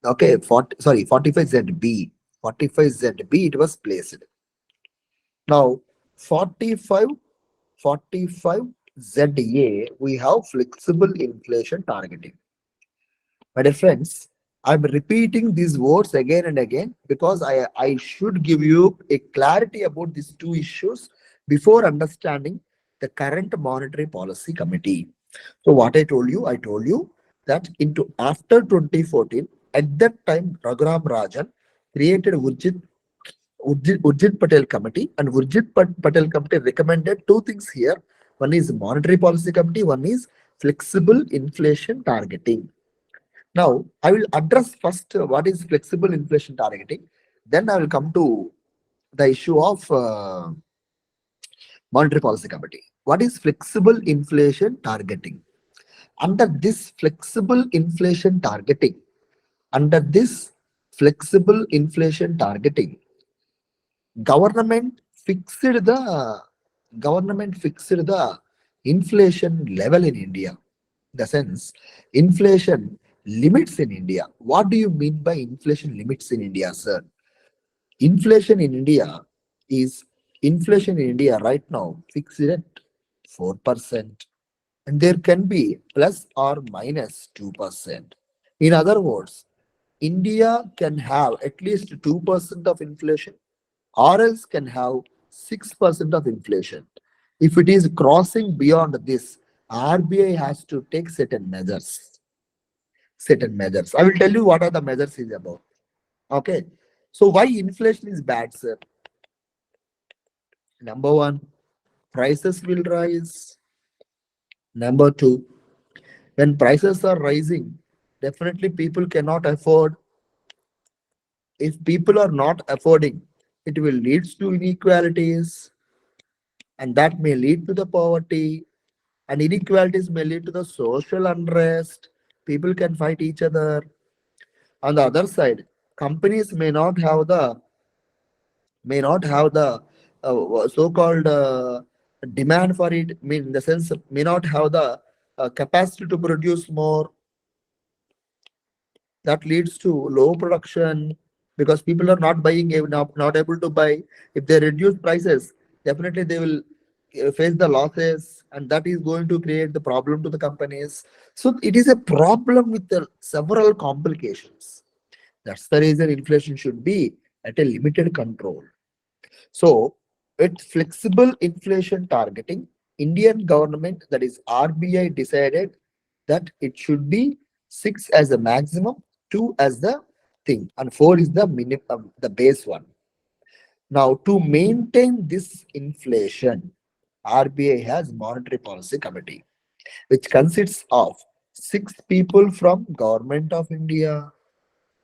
Okay, 45 ZB. 45 ZB it was placed. Now 45 ZA, we have flexible inflation targeting. My dear friends, I'm repeating these words again and again because I should give you a clarity about these two issues before understanding the current monetary policy committee. So what I told you that into after 2014, at that time, Raghuram Rajan created Urjit Patel Committee, and Patel Committee recommended two things here. One is monetary policy committee, one is flexible inflation targeting. Now, I will address first what is flexible inflation targeting. Then I will come to the issue of monetary policy committee. What is flexible inflation targeting? Under this flexible inflation targeting, under this flexible inflation targeting, government fixed the inflation level in India. The sense inflation limits in India. What do you mean by inflation limits in India, sir? Inflation in India is inflation in India right now fixed at 4%. and there can be plus or minus 2%. In other words, India can have at least 2% of inflation, or else can have 6% of inflation. If it is crossing beyond this, RBI has to take certain measures. Certain measures. I will tell you what are the measures is about. Okay. So why inflation is bad, sir? Number one, prices will rise. Number two, when prices are rising, definitely people cannot afford. If people are not affording, it will lead to inequalities, and that may lead to the poverty, and inequalities may lead to the social unrest. People can fight each other. On the other side, companies may not have the so-called demand for it. Mean in the sense may not have the capacity to produce more. That leads to low production because people are not buying, not able to buy. If they reduce prices, definitely they will face the losses, and that is going to create the problem to the companies. So it is a problem with the several complications. That's the reason inflation should be at a limited control. So, with flexible inflation targeting, Indian government, that is RBI, decided that it should be 6 as the maximum, 2 as the thing, and 4 is the minimum, the base one. Now, to maintain this inflation, RBI has Monetary Policy Committee, which consists of 6 people from Government of India,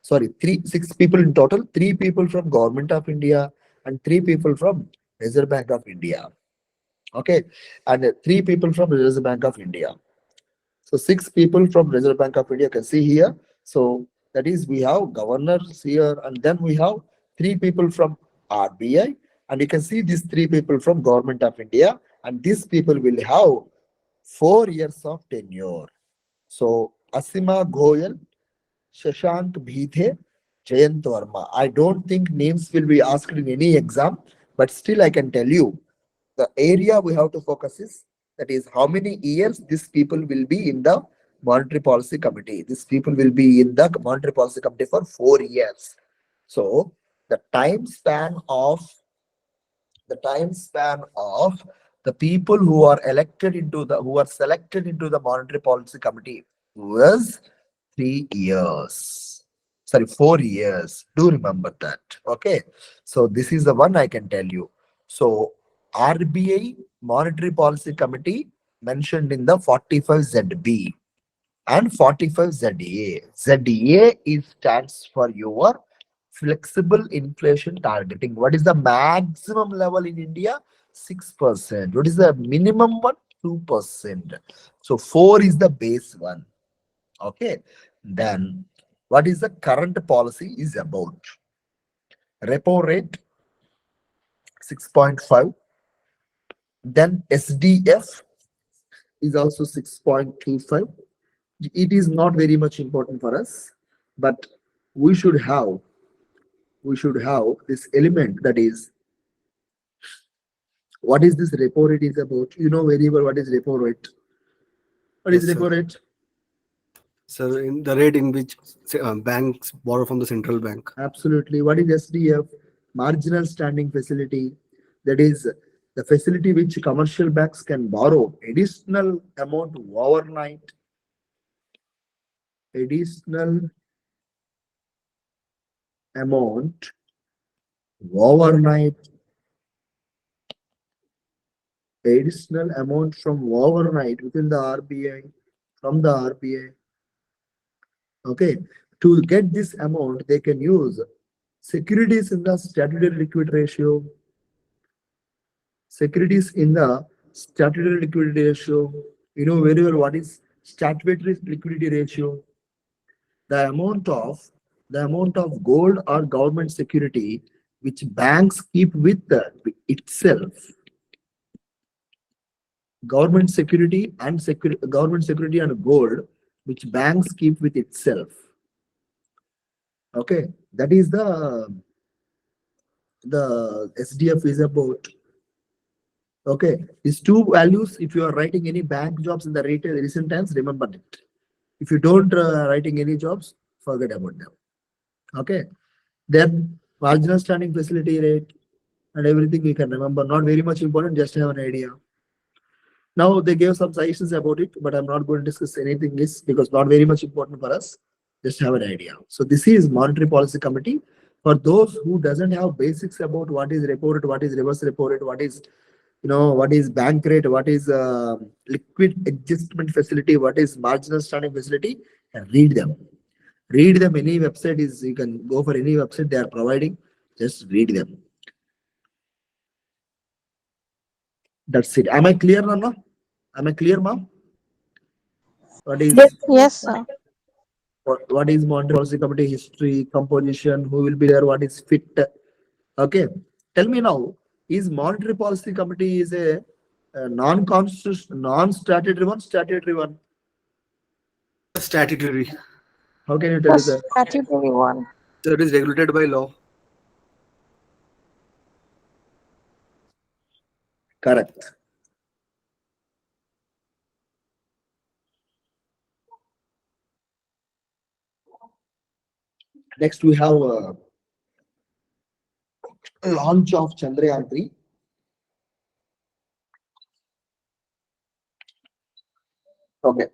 sorry, 6 people in total, 3 people from Government of India and 3 people from Reserve Bank of India. Okay, and 3 people from Reserve Bank of India. So 6 people from Reserve Bank of India can see here. So that is we have governors here, and then we have 3 people from RBI, and you can see these 3 people from Government of India, and these people will have 4 years of tenure. So Asima Goyal, Shashank Bhithe, Jayant Verma. I don't think names will be asked in any exam, but still I can tell you the area we have to focus is, that is how many years these people will be in the Monetary Policy Committee. These people will be in the Monetary Policy Committee for 4 years. So the time span of the people who are elected into the who are selected into the Monetary Policy Committee was 3 years. Sorry, 4 years. Do remember that. Okay. So this is the one I can tell you. So RBI Monetary Policy Committee mentioned in the 45ZB and 45ZA. ZA is stands for your flexible inflation targeting. What is the maximum level in India? 6%. What is the minimum one? 2%. So 4 is the base one. Okay. Then what is the current policy is about? Repo rate 6.5. Then SDF is also 6.25. It is not very much important for us, but we should have this element, that is what is this repo rate is about. You know very well what is repo rate. What is Yes, repo sir. rate? So in the rate in which banks borrow from the central bank. Absolutely. What is SDF? Marginal standing facility. That is the facility which commercial banks can borrow additional amount overnight. Additional amount overnight. Additional amount from overnight within the RBI, from the RBI. Okay. To get this amount, they can use securities in the statutory liquid ratio. Securities in the statutory liquidity ratio. You know very well what is statutory liquidity ratio. The amount of gold or government security which banks keep with itself. Government security and government security and gold which banks keep with itself. Okay, that is the SDF is about. Okay, these two values, if you are writing any bank jobs in the retail recent times, remember it. If you don't writing any jobs, forget about them. Okay, then marginal standing facility rate and everything you can remember. Not very much important, just have an idea. Now they gave some suggestions about it, but I'm not going to discuss anything this because not very much important for us. Just have an idea. So this is monetary policy committee. For those who doesn't have basics about what is repo rate, what is reverse repo rate, what is what is bank rate, what is liquid adjustment facility, what is marginal standing facility, and read them. Read them. Any website is you can go for any website they are providing. Just read them. That's it. Am I clear, Nana? Am I clear, ma'am? What is Yes, sir. what is monetary policy committee history, composition, who will be there, what is fit? Okay. Tell me now, is monetary policy committee is a non-constitutional, non-statutory one, statutory one? Statutory. How can you tell The me that? statutory one. So it is regulated by law. Correct. Next, we have launch of Chandrayaan 3. Okay,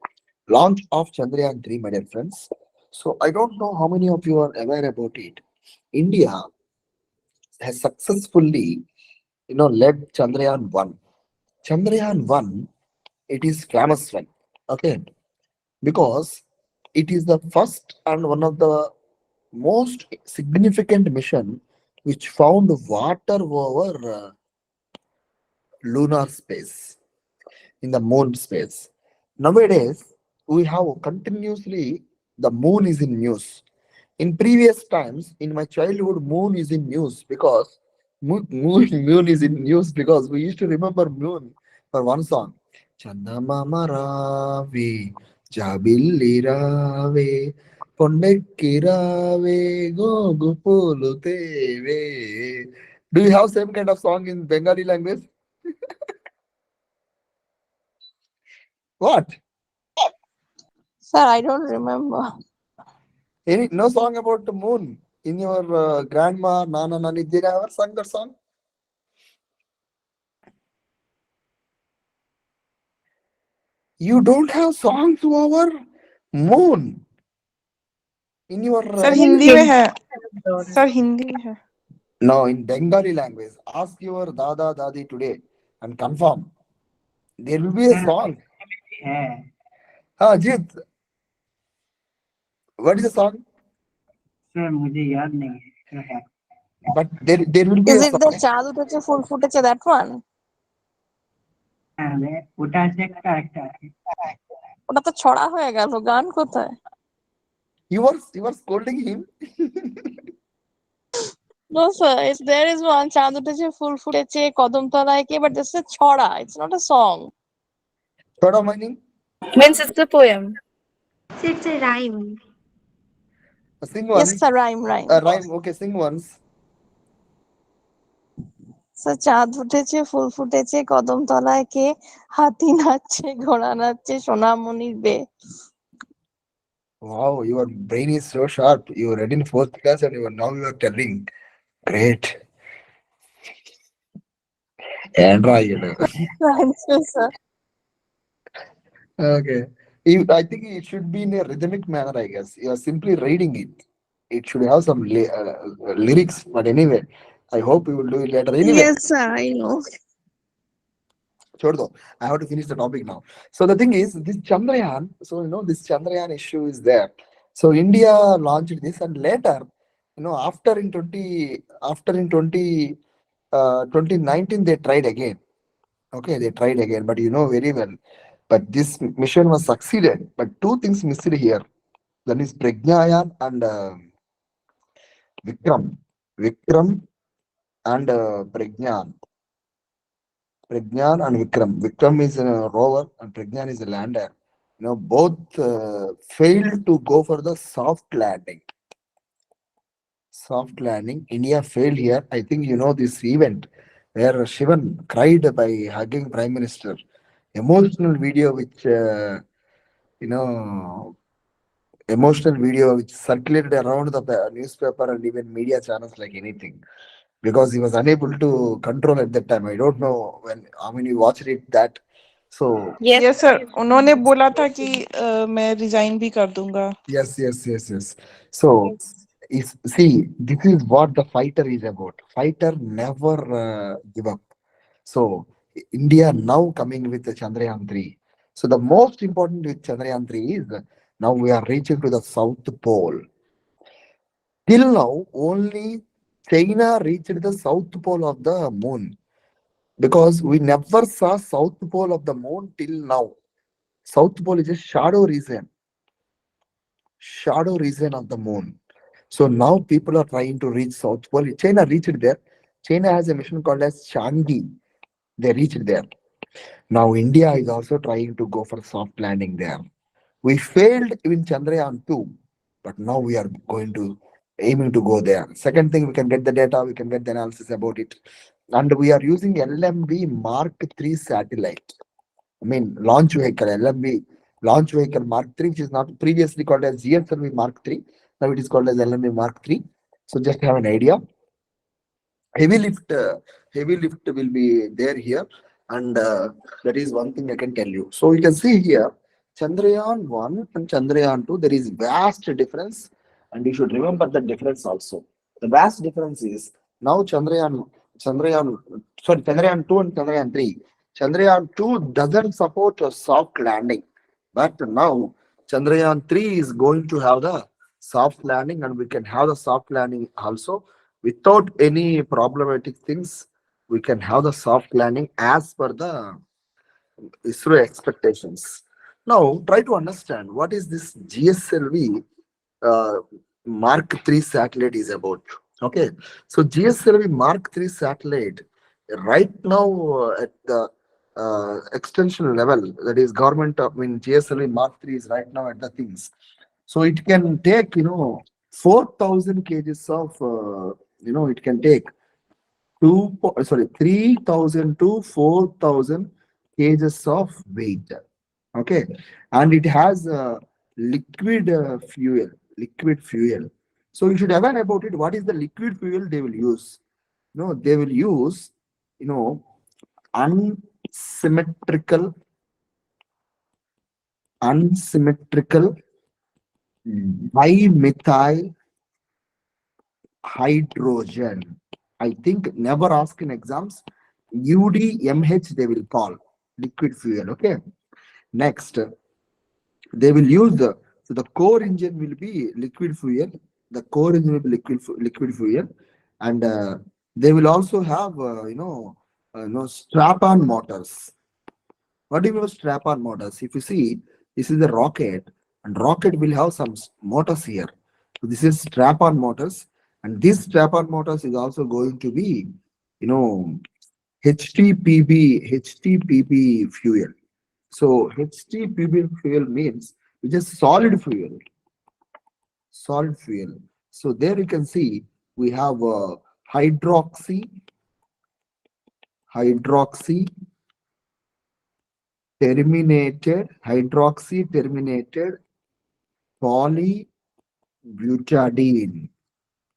launch of Chandrayaan 3, my dear friends. So I don't know how many of you are aware about it. India has successfully, led Chandrayaan 1. Chandrayaan 1, it is famous one. Okay, because it is the first and one of the most significant mission which found water over lunar space, in the moon space. Nowadays, we have continuously the moon is in news. In previous times, in my childhood, moon is in news because moon is in news because we used to remember moon for one song. Chandamama Rave, Jabilli Rave, Pondekki Rave, Gogupulu Teve. Do you have same kind of song in Bengali language? What? Sir, I don't remember. Any no song about the moon in your grandma, nana, nani? Did I ever sung that song? You don't have songs over moon in your sir Hindi में है sir Hindi में है no, in Bengali language. Ask your dada dadi today and confirm. There will be a song. Jit, what is the song? Sir मुझे याद नहीं है But there will be Is a it the song. Chad Uteche full footage, that one? ওটা হচ্ছে একটা একটা ওটা তো ছড়া হয়ে গেল, গান কোথায়? You were scolding him. No, sir. There is one Chad Uteche full footage কদম তলায় কে, but this is a ছড়া. It's not a song. What am I meaning? Means it's a poem. It's a rhyme. Sing Yes, one. sir. Rhyme. Rhyme. Okay, sing once. Sir চাঁদ উঠেছে ফুল ফুটেছে কদম তলায় কে, হাতি নাচছে ঘোড়া নাচছে সোনামণির বে। Wow, your brain is so sharp. You read in fourth class and now you are telling. Great. Android. Thank you, sir. Okay. I think it should be in a rhythmic manner, I guess. You are simply reading it. It should have some lyrics, but anyway, I hope you will do it later. Anyway, Yes, sir. I know. sure though, I have to finish the topic now. So the thing is, this Chandrayaan, so this Chandrayaan issue is there. So India launched this, and later, after in 2019, they tried again. Okay, they tried again, but you know very well. But this mission was succeeded. But two things missed here. That is Prajnayan and Vikram. Vikram and Prajnan. Prajnan and Vikram. Vikram is a rover and Prajnan is a lander. Both failed to go for the soft landing. Soft landing. India failed here. I think you know this event. where Shivan cried by hugging Prime Minister. Emotional video which, you know, emotional video which circulated around the newspaper and even media channels like anything. Because he was unable to control at that time. I don't know when, I mean, you watched it that. So, yes sir उन्होंने बोला था कि मैं resign भी कर दूंगा yes. So, Yes. see, this is what the fighter is about. Fighter never give up. So, India now coming with the Chandrayaan 3. So, the most important with Chandrayaan 3 is now we are reaching to the South Pole. Till now, only China reached the South Pole of the moon because we never saw South Pole of the moon till now. South Pole is a shadow region of the moon. So now people are trying to reach South Pole. China reached there. China has a mission called as Changi. They reached there. Now India is also trying to go for soft landing there. We failed in Chandrayaan 2, but now we are going to aiming to go there. Second thing, we can get the data, we can get the analysis about it. And we are using LMV Mark 3 satellite. I mean, launch vehicle, LMV launch vehicle Mark 3, which is not previously called as GSLV Mark 3. Now it is called as LMV Mark 3. So just have an idea. Heavy lift, heavy lift will be there here, and that is one thing I can tell you. So you can see here, Chandrayaan 1 and Chandrayaan 2, there is vast difference, and you should remember the difference also. The vast difference is now Chandrayaan 2 and Chandrayaan 3. Chandrayaan 2 doesn't support a soft landing, but now Chandrayaan 3 is going to have the soft landing, and we can have the soft landing also without any problematic things. We can have the soft landing as per the ISRO expectations. Now, try to understand what is this GSLV uh, Mark 3 satellite is about. Okay, so GSLV Mark 3 satellite right now at the extension level, that is government, I mean GSLV Mark 3 is right now at the things. So it can take, 4,000 kgs of, it can take 3,000 to 4,000 kgs of weight. Okay, and it has liquid liquid fuel. So you should aware about it. What is the liquid fuel they will use? No, they will use, you know, unsymmetrical, unsymmetrical dimethyl hydrogen. I think never ask in exams. UDMH they will call liquid fuel. Okay. Next, they will use so the core engine will be liquid fuel. The core engine will be liquid fuel, and they will also have strap-on motors. What do you mean strap-on motors? If you see, this is a rocket, and rocket will have some motors here. So this is strap-on motors, and this strap-on motors is also going to be, HTPB fuel. So HTPB fuel means which is solid fuel. Solid fuel. So there you can see we have hydroxy terminated polybutadiene.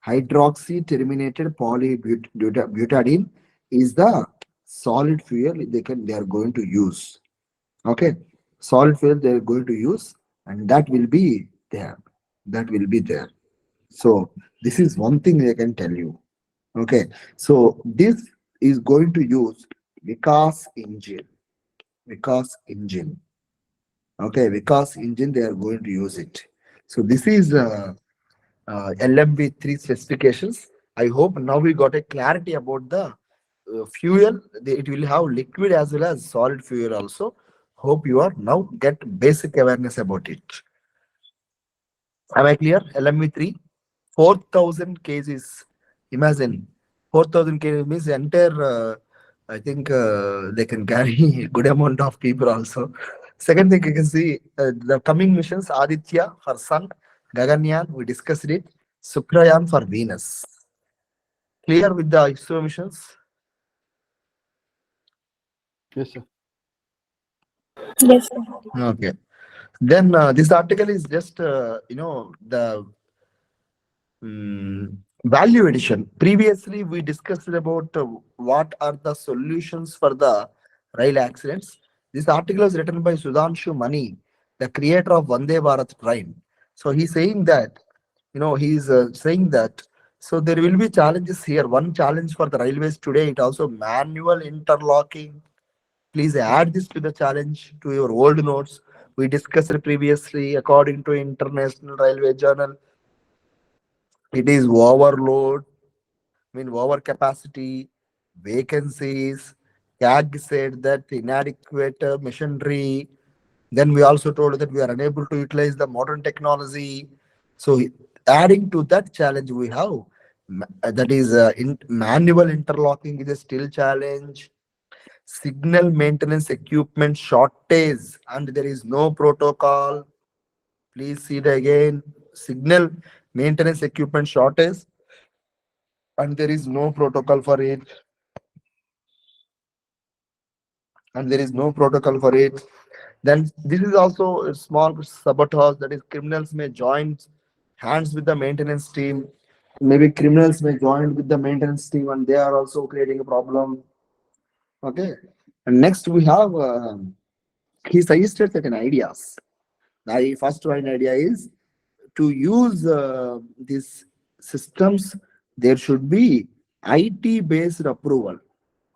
Hydroxy terminated polybutadiene is the solid fuel they are going to use. Okay, solid fuel they are going to use, and that will be there. So this is one thing I can tell you. Okay, so this is going to use Vikas engine. Okay, Vikas engine they are going to use it. So this is LMB3 specifications. I hope now we got a clarity about the fuel. It will have liquid as well as solid fuel also. Hope you are now get basic awareness about it. Am I clear? LMB3, 4,000 kgs. Imagine 4,000 kgs means entire. I think they can carry a good amount of people also. Second thing you can see the coming missions: Aditya for Sun, Gaganyaan we discussed it, Sukrayan for Venus. Clear with the ISRO missions? Yes, sir. Yes, sir. Okay. Then this article is just the value addition. Previously, we discussed about what are the solutions for the rail accidents. This article is written by Sudhanshu Mani, the creator of Vande Bharat train. So he's saying that, he's saying that. So there will be challenges here. One challenge for the railways today, it also manual interlocking. Please add this to the challenge to your old notes. We discussed it previously. According to International Railway Journal, it is overload, overcapacity, vacancies. CAG said that inadequate machinery. Then we also told that we are unable to utilize the modern technology. So adding to that challenge we have, that is manual interlocking is a still challenge. Signal maintenance equipment shortage and there is no protocol. Please see it again. Signal maintenance equipment shortage and there is no protocol for it. And there is no protocol for it. Then this is also a small sabotage, that is criminals may join hands with the maintenance team. Maybe criminals may join with the maintenance team and they are also creating a problem. Okay. And next we have he suggested certain ideas. The first one idea is to use these systems, there should be IT based approval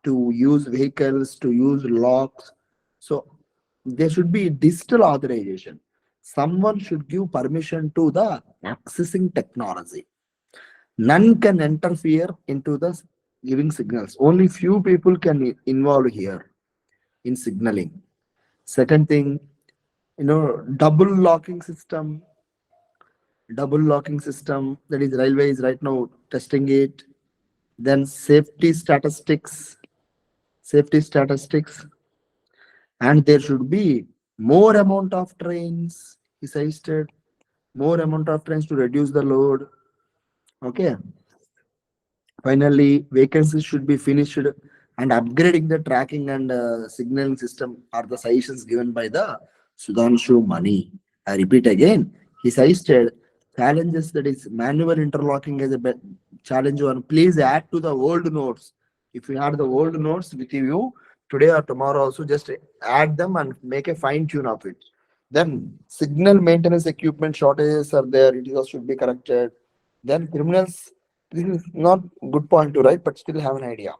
to use vehicles, to use locks. So there should be digital authorization. Someone should give permission to the accessing technology. None can interfere into the giving signals. Only few people can involve here in signaling. Second thing, double locking system, that is railway is right now testing it. Then safety statistics, and there should be more amount of trains, he suggested, more amount of trains to reduce the load. Okay. Finally, vacancies should be finished and upgrading the tracking and signaling system are the suggestions given by the Sudhanshu Mani. I repeat again, he suggested challenges, that is manual interlocking as a challenge one. Please add to the old notes. If you had the old notes with you today or tomorrow also, just add them and make a fine tune of it. Then signal maintenance equipment shortages are there, it also should be corrected. Then criminals, this is not good point to write, but still have an idea.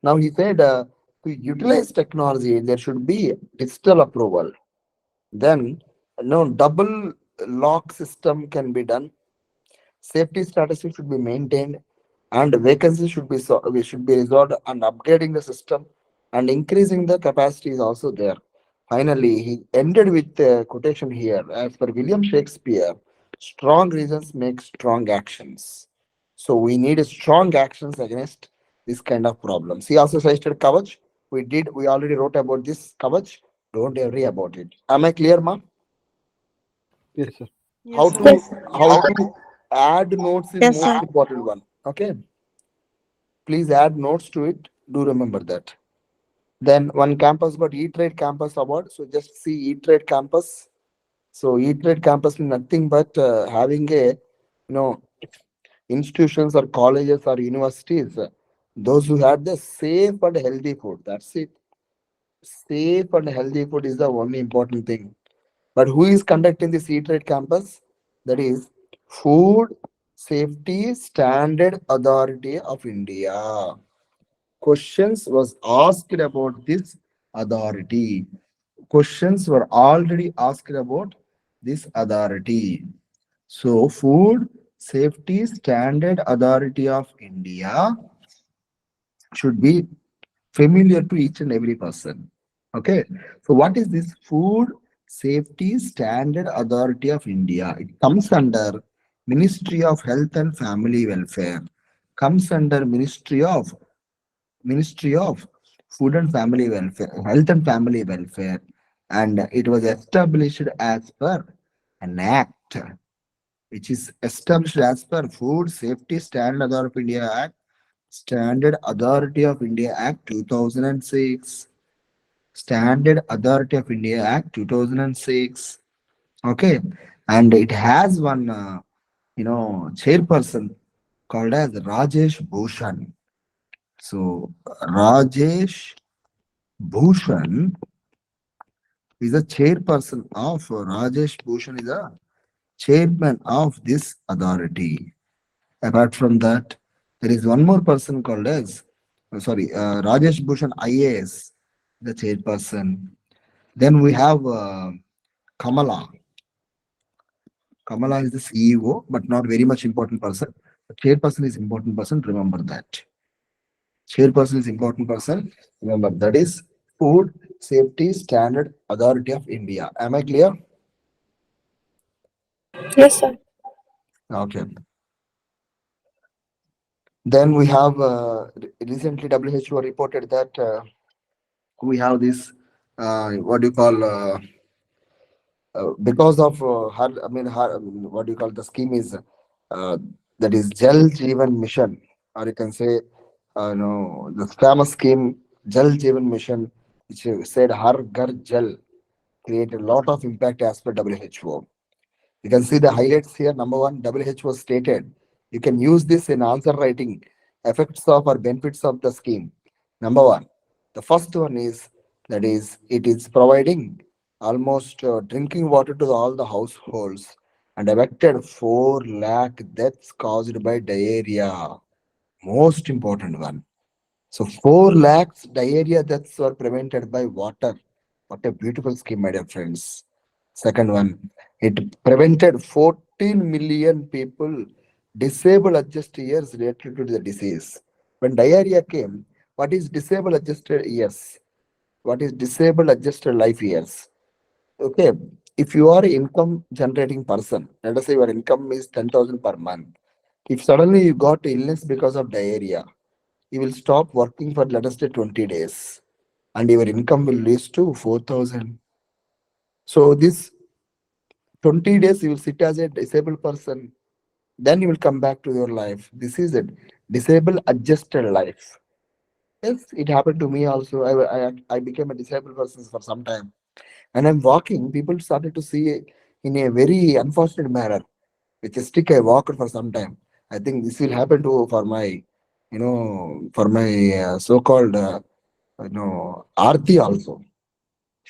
Now he said to utilize technology, there should be digital approval. Then no double lock system can be done. Safety statistics should be maintained, and vacancies should be we should be resolved, and upgrading the system and increasing the capacity is also there. Finally, he ended with a quotation here. As per William Shakespeare, strong reasons make strong actions. So we need strong actions against this kind of problems. He also suggested Kavach. We already wrote about this Kavach. Don't worry about it. Am I clear, ma? Yes, sir. Yes, How sir. to how to add notes is Yes, most sir. important one. Okay. Please add notes to it. Do remember that. Then one campus got E-Trade Campus Award. So just see E-Trade Campus. So E-Trade Campus is nothing but having a, institutions or colleges or universities, those who had the safe and healthy food. That's it. Safe and healthy food is the only important thing. But who is conducting this E-Trade Campus? That is Food Safety Standard Authority of India. Questions was asked about this authority. Questions were already asked about this authority. So, Food Safety Standard Authority of India should be familiar to each and every person. Okay. So, what is this Food Safety Standard Authority of India? It comes under Ministry of Health and Family Welfare. Comes under Ministry of Food and Family Welfare, Health and Family Welfare, and it was established as per an act, which is established as per Food Safety Standard Authority of India Act, Standard Authority of India Act 2006. Standard Authority of India Act 2006. Okay, and it has one, chairperson called as Rajesh Bhushan. So Rajesh Bhushan is a chairperson of Rajesh Bhushan is a chairman of this authority. Apart from that, there is one more person called as, Rajesh Bhushan IAS, the chairperson. Then we have Kamala. Kamala is the CEO, but not very much important person. The chairperson is important person. Remember that. Chairperson is important person. Remember that is Food Safety Standard Authority of India. Am I clear? Yes, sir. Okay. Then we have recently WHO reported that we have this what do you call because of what do you call the scheme is that is Jal Jeevan Mission, or you can say no, the famous scheme Jal Jeevan Mission, which said Har Ghar Jal, created a lot of impact as per WHO. You can see the highlights here. Number one, WHO stated you can use this in answer writing effects of or benefits of the scheme. Number one, the first one is that is it is providing almost drinking water to all the households and affected 4 lakh deaths caused by diarrhea. Most important one. So 4 lakhs diarrhea deaths were prevented by water. What a beautiful scheme, my dear friends. Second one, it prevented 14 million people disabled adjusted years related to the disease. When diarrhea came, what is disabled adjusted years? What is disabled adjusted life years? Okay, if you are an income generating person, let us say your income is 10,000 per month. If suddenly you got illness because of diarrhea, you will stop working for let us say 20 days and your income will reach to 4,000. So this 20 days you will sit as a disabled person, then you will come back to your life. This is it. Disabled adjusted life. Yes, it happened to me also. I became a disabled person for some time. When I'm walking, people started to see in a very unfortunate manner. With a stick, I walked for some time. I think this will happen to for my, for my so-called, Aarti also.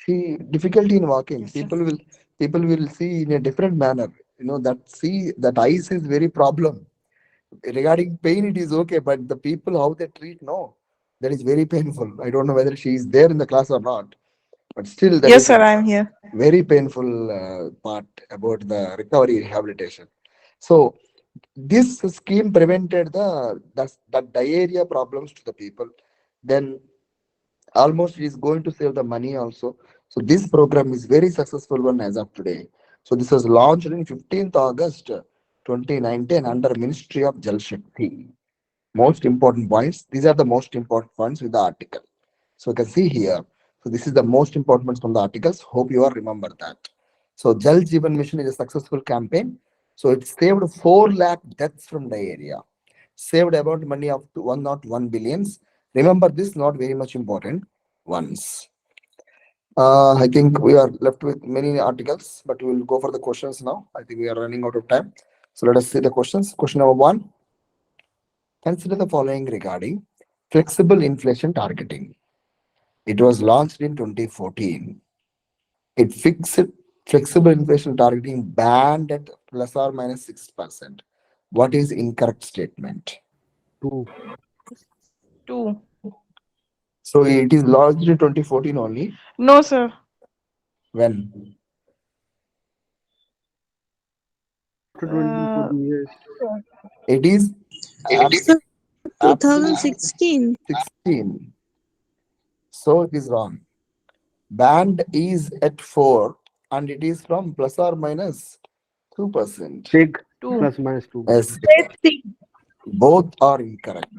See, difficulty in walking. Yes, sir. People will see in a different manner. That eyes is very problem. Regarding pain, it is okay, but the people how they treat, no, that is very painful. I don't know whether she is there in the class or not, but still that Yes, is sir, I'm here. very painful part about the recovery rehabilitation. So this scheme prevented the diarrhea problems to the people. Then almost it is going to save the money also. So this program is very successful one as of today. So this was launched in 15th August 2019 under Ministry of Jal Shakti. Most important points. These are the most important points with the article. So you can see here. So this is the most important ones from the articles. Hope you all remember that. So Jal Jeevan Mission is a successful campaign. So it saved 4 lakh deaths from diarrhea. Saved about money of 101 billions. Remember this, not very much important ones. I think we are left with many articles, but we will go for the questions now. I think we are running out of time. So let us see the questions. Question number one. Consider the following regarding flexible inflation targeting. It was launched in 2014. It fixed flexible inflation targeting band at plus or minus 6%. What is incorrect statement? 2. 2. So it is launched in 2014 only. No, sir. When? After Uh, 2014 years. It is Sir, absolutely 2016. 16. So it is wrong. Band is at 4 and it is from plus or minus 2%. Take 2. plus minus 2. Yes, both are incorrect.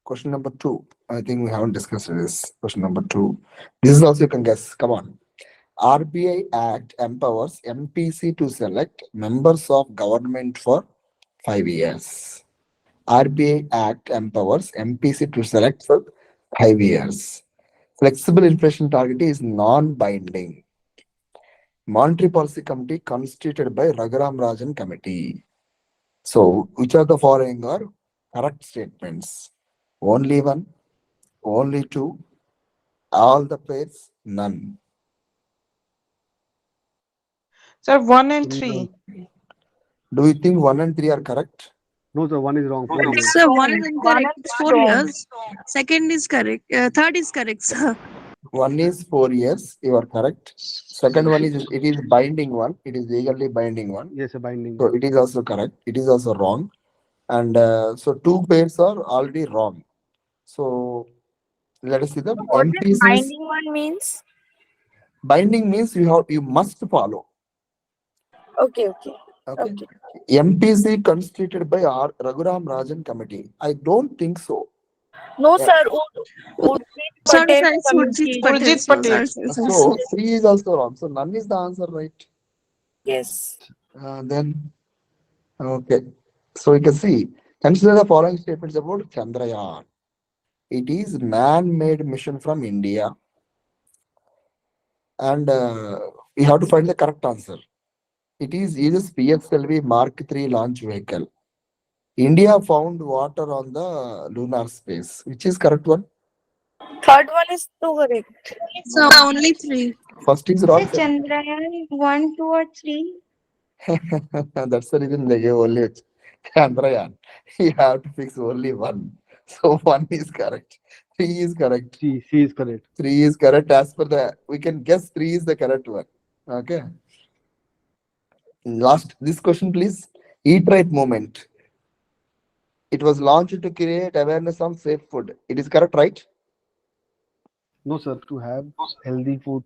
Question number 2. I think we haven't discussed this. Question number 2. This is also you can guess. Come on. RBI Act empowers MPC to select members of government for 5 years. RBI Act empowers MPC to select for 5 years. Flexible inflation target is non-binding. Monetary Policy Committee constituted by Raghuram Rajan Committee. So, which of the following are correct statements? Only one, only two, all the pairs, none. Sir, 1 and Three 3. Do you think 1 and 3 are correct? No, sir, one is wrong. 4 years. Sir, one is One incorrect. and It's one 4 wrong. years. Second is correct. Third is correct, sir. One is 4 years, you are correct. Second one is it is binding one, it is legally binding one. Yes, a binding. So it is also correct. It is also wrong. And so two pairs are already wrong. So let us see the What does MPC's binding one means? binding means you must follow. Okay, okay. Okay. Okay. MPC constituted by R. Raghuram Rajan Committee. I don't think so. No, Yeah. sir. Urjit Sorry, Patel sir, it's Committee. Urjit Patel. Urjit Patel. So three is also wrong. So none is the answer, right? Yes. Then okay. So you can see, consider the following statements about Chandrayaan. It is man-made mission from India, and we have to find the correct answer. It is uses PSLV Mark III launch vehicle. India found water on the lunar space. Which is correct one? Third one is too correct. So only 3. First is Sir, wrong. Chandrayaan 1, 2 or 3? That's the reason they gave only Chandrayaan. You have to fix only one. So one is correct. Three is correct. C is correct. 3 is correct as per the, we can guess 3 is the correct one. Okay. Last, this question please. Eat right movement. It was launched to create awareness on safe food. It is correct, right? No, sir, to have healthy food.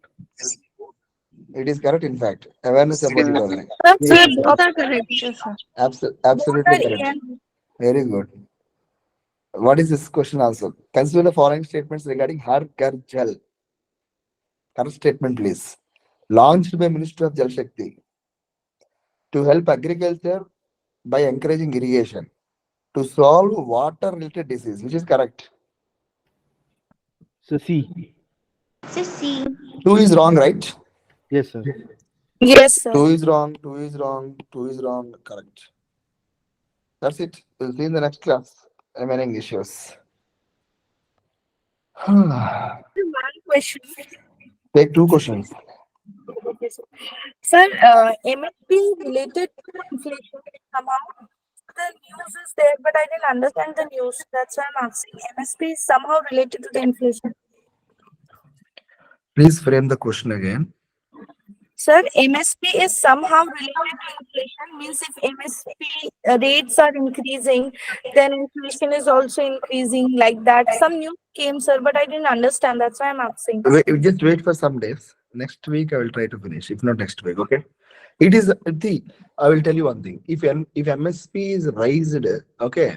It is correct, in fact. Awareness about it only. Sir, both are correct. Yes, sir. Absolutely correct. Very good. What is this question also? Consider the following statements regarding Har Ghar Jal. Correct statement, please. Launched by Ministry of Jal Shakti to help agriculture by encouraging irrigation, to solve water-related disease, which is correct. So C. Sir, C. 2 is wrong, right? Yes, sir. Yes, sir. 2 is wrong, 2 is wrong, 2 is wrong, correct. That's it. We'll see in the next class. Remaining issues. One question. Take 2 questions. Okay, sir. Sir, MSP related to inflation somehow. The news is there, but I didn't understand the news. That's why I'm asking. MSP is somehow related to the inflation. Please frame the question again. Sir, MSP is somehow related to inflation. Means if MSP rates are increasing, then inflation is also increasing like that. Some news came, sir, but I didn't understand. That's why I'm asking. Just wait for some days. Next week I will try to finish. If not next week, okay? It is the. I will tell you one thing. If MSP is raised, okay,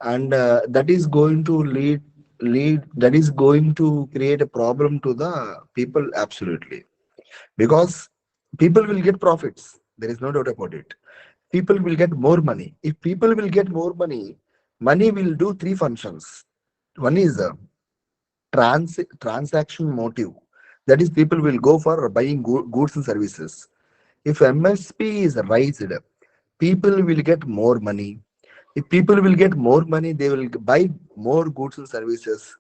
and that is going to lead that is going to create a problem to the people, absolutely, because people will get profits. There is no doubt about it. People will get more money. If people will get more money, money will do 3 functions. One is transaction motive. That is, people will go for buying goods and services. If MSP is raised, people will get more money. If people will get more money, they will buy more goods and services.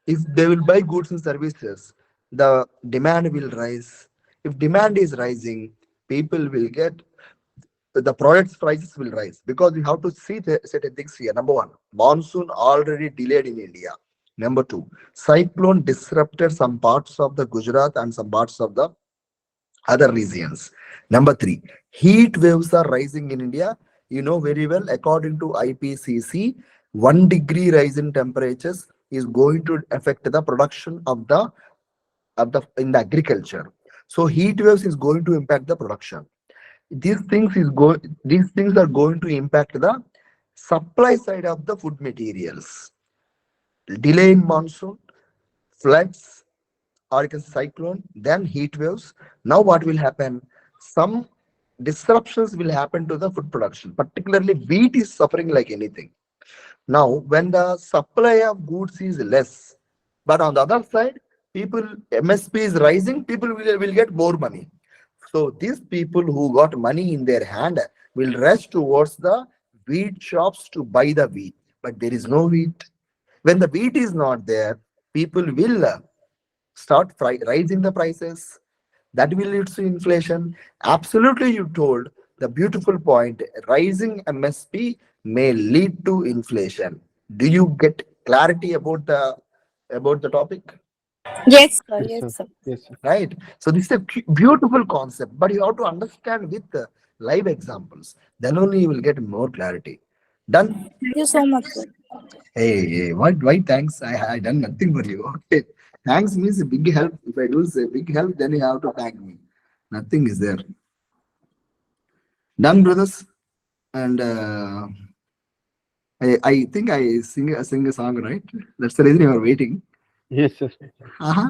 If they will buy goods and services, the demand will rise. If demand is rising, people will get, the products prices will rise, because we have to see the certain things here. Number one, monsoon already delayed in India. Number two, cyclone disrupted some parts of the Gujarat and some parts of the other regions. Number three, heat waves are rising in India. You know very well, according to IPCC, 1 degree rise in temperatures is going to affect the production of the in the agriculture. So heat waves is going to impact the production. These things are going to impact the supply side of the food materials. Delay in monsoon, floods, or you can cyclone, then heat waves. Now what will happen? Some disruptions will happen to the food production. Particularly wheat is suffering like anything. Now when the supply of goods is less, But on the other side, people, MSP is rising, people will get more money. So these people who got money in their hand will rush towards the wheat shops to buy the wheat. But there is no wheat. When the wheat is not there, people will start rising the prices. That will lead to inflation. Absolutely, you told the beautiful point. Rising MSP may lead to inflation. Do you get clarity about the topic? Yes, sir. Yes, Yes, sir. sir. Yes, sir. Right. So this is a beautiful concept, but you have to understand with live examples. Then only you will get more clarity. Done. Thank you so much, sir. Hey, what? Why? Thanks. I done nothing for you. Okay. Thanks means a big help. If I do say big help, then you have to thank me. Nothing is there. Done, brothers. And I think I sing a song, right? That's the reason you are waiting. Yes, sir. Uh-huh.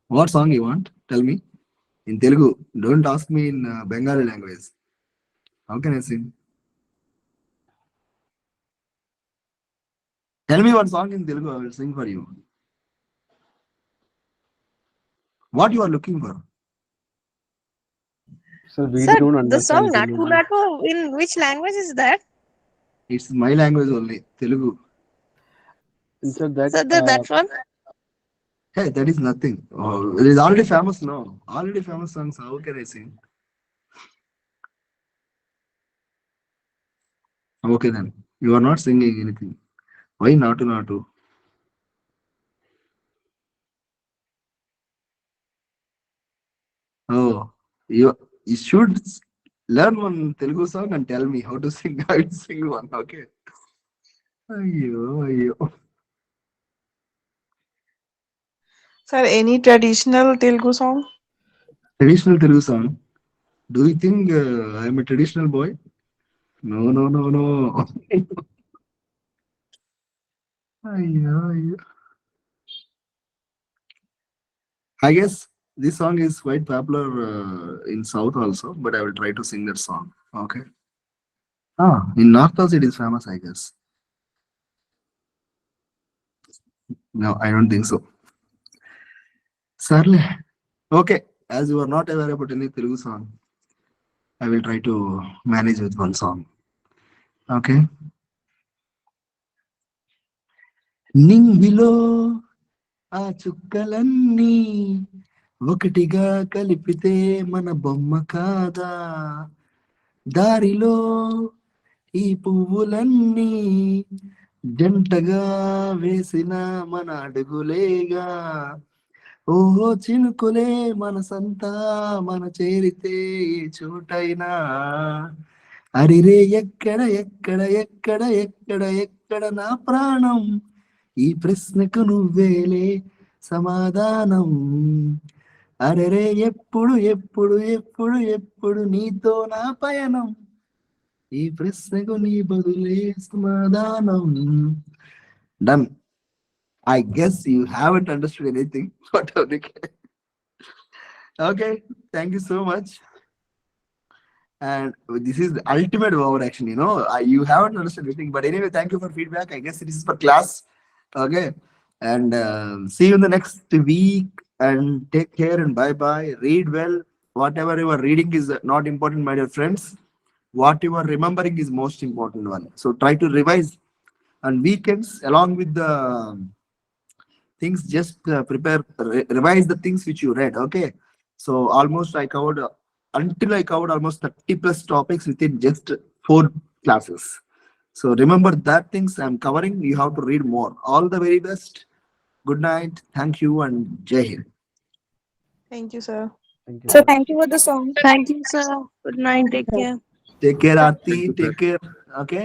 What song you want? Tell me. In Telugu. Don't ask me in Bengali language. How can I sing? Tell me one song in Telugu. I will sing for you. What you are looking for? Sir, we Sir, don't the song understand Natu Telugu. Natu, in which language is that? It's my language only. Telugu. And sir, that Sir, that one? Hey, that is nothing. Oh, it is already famous. No, already famous songs. How can I sing? Okay then. You are not singing anything. Why Natu Natu? Oh, you should learn one Telugu song and tell me how to sing. I will sing one. Okay. Ayyo, ayyo. Sir, any traditional Telugu song? Traditional Telugu song. Do you think I am a traditional boy? No, no, no, no. Ayyo, ayyo. I guess this song is quite popular in South also, but I will try to sing that song. Okay. Ah, in North also it is famous, I guess. No, I don't think so. Sarle. Okay. As you are not aware about any Telugu song, I will try to manage with one song. Okay. నింగిలో ఆ చుక్కలన్నీ ఒకటిగా కలిపితే మన బొమ్మ కాదా, దారిలో ఈ పువ్వులన్నీ జంటగా వేసిన మన అడుగులేగా, ఓహో చినుకులే మనసంతా మన చేరితే ఏ చోటైనా, అరిరే ఎక్కడ ఎక్కడ ఎక్కడ ఎక్కడ ఎక్కడ నా ప్రాణం, ఈ ప్రశ్నకు నువ్వేలే సమాధానం, అరెరే ఎప్పుడు ఎప్పుడు ఎప్పుడు ఎప్పుడు నీతో నా పయనం, ఈ ప్రశ్నకు నీ బదులే సమాధానం. Done. I guess you haven't understood anything. But okay, thank you so much. And this is the ultimate overreaction, you know. You haven't understood anything, but anyway, thank you for feedback. I guess this is for class. Okay, and see you in the next week. And take care and bye bye. Read well. Whatever you are reading is not important, my dear friends. What you are remembering is most important one. So try to revise on weekends along with the things. Just revise the things which you read. Okay, so almost I covered until I covered almost 30 plus topics within just 4 classes. So remember that things I'm covering, you have to read more. All the very best. Good night. Thank you and Jai Hind. Thank you, sir. Thank you, So sir. thank you for the song. Thank you, sir. Good night. Take care. Take care, Aarti. Thank you, sir. Take care. Okay.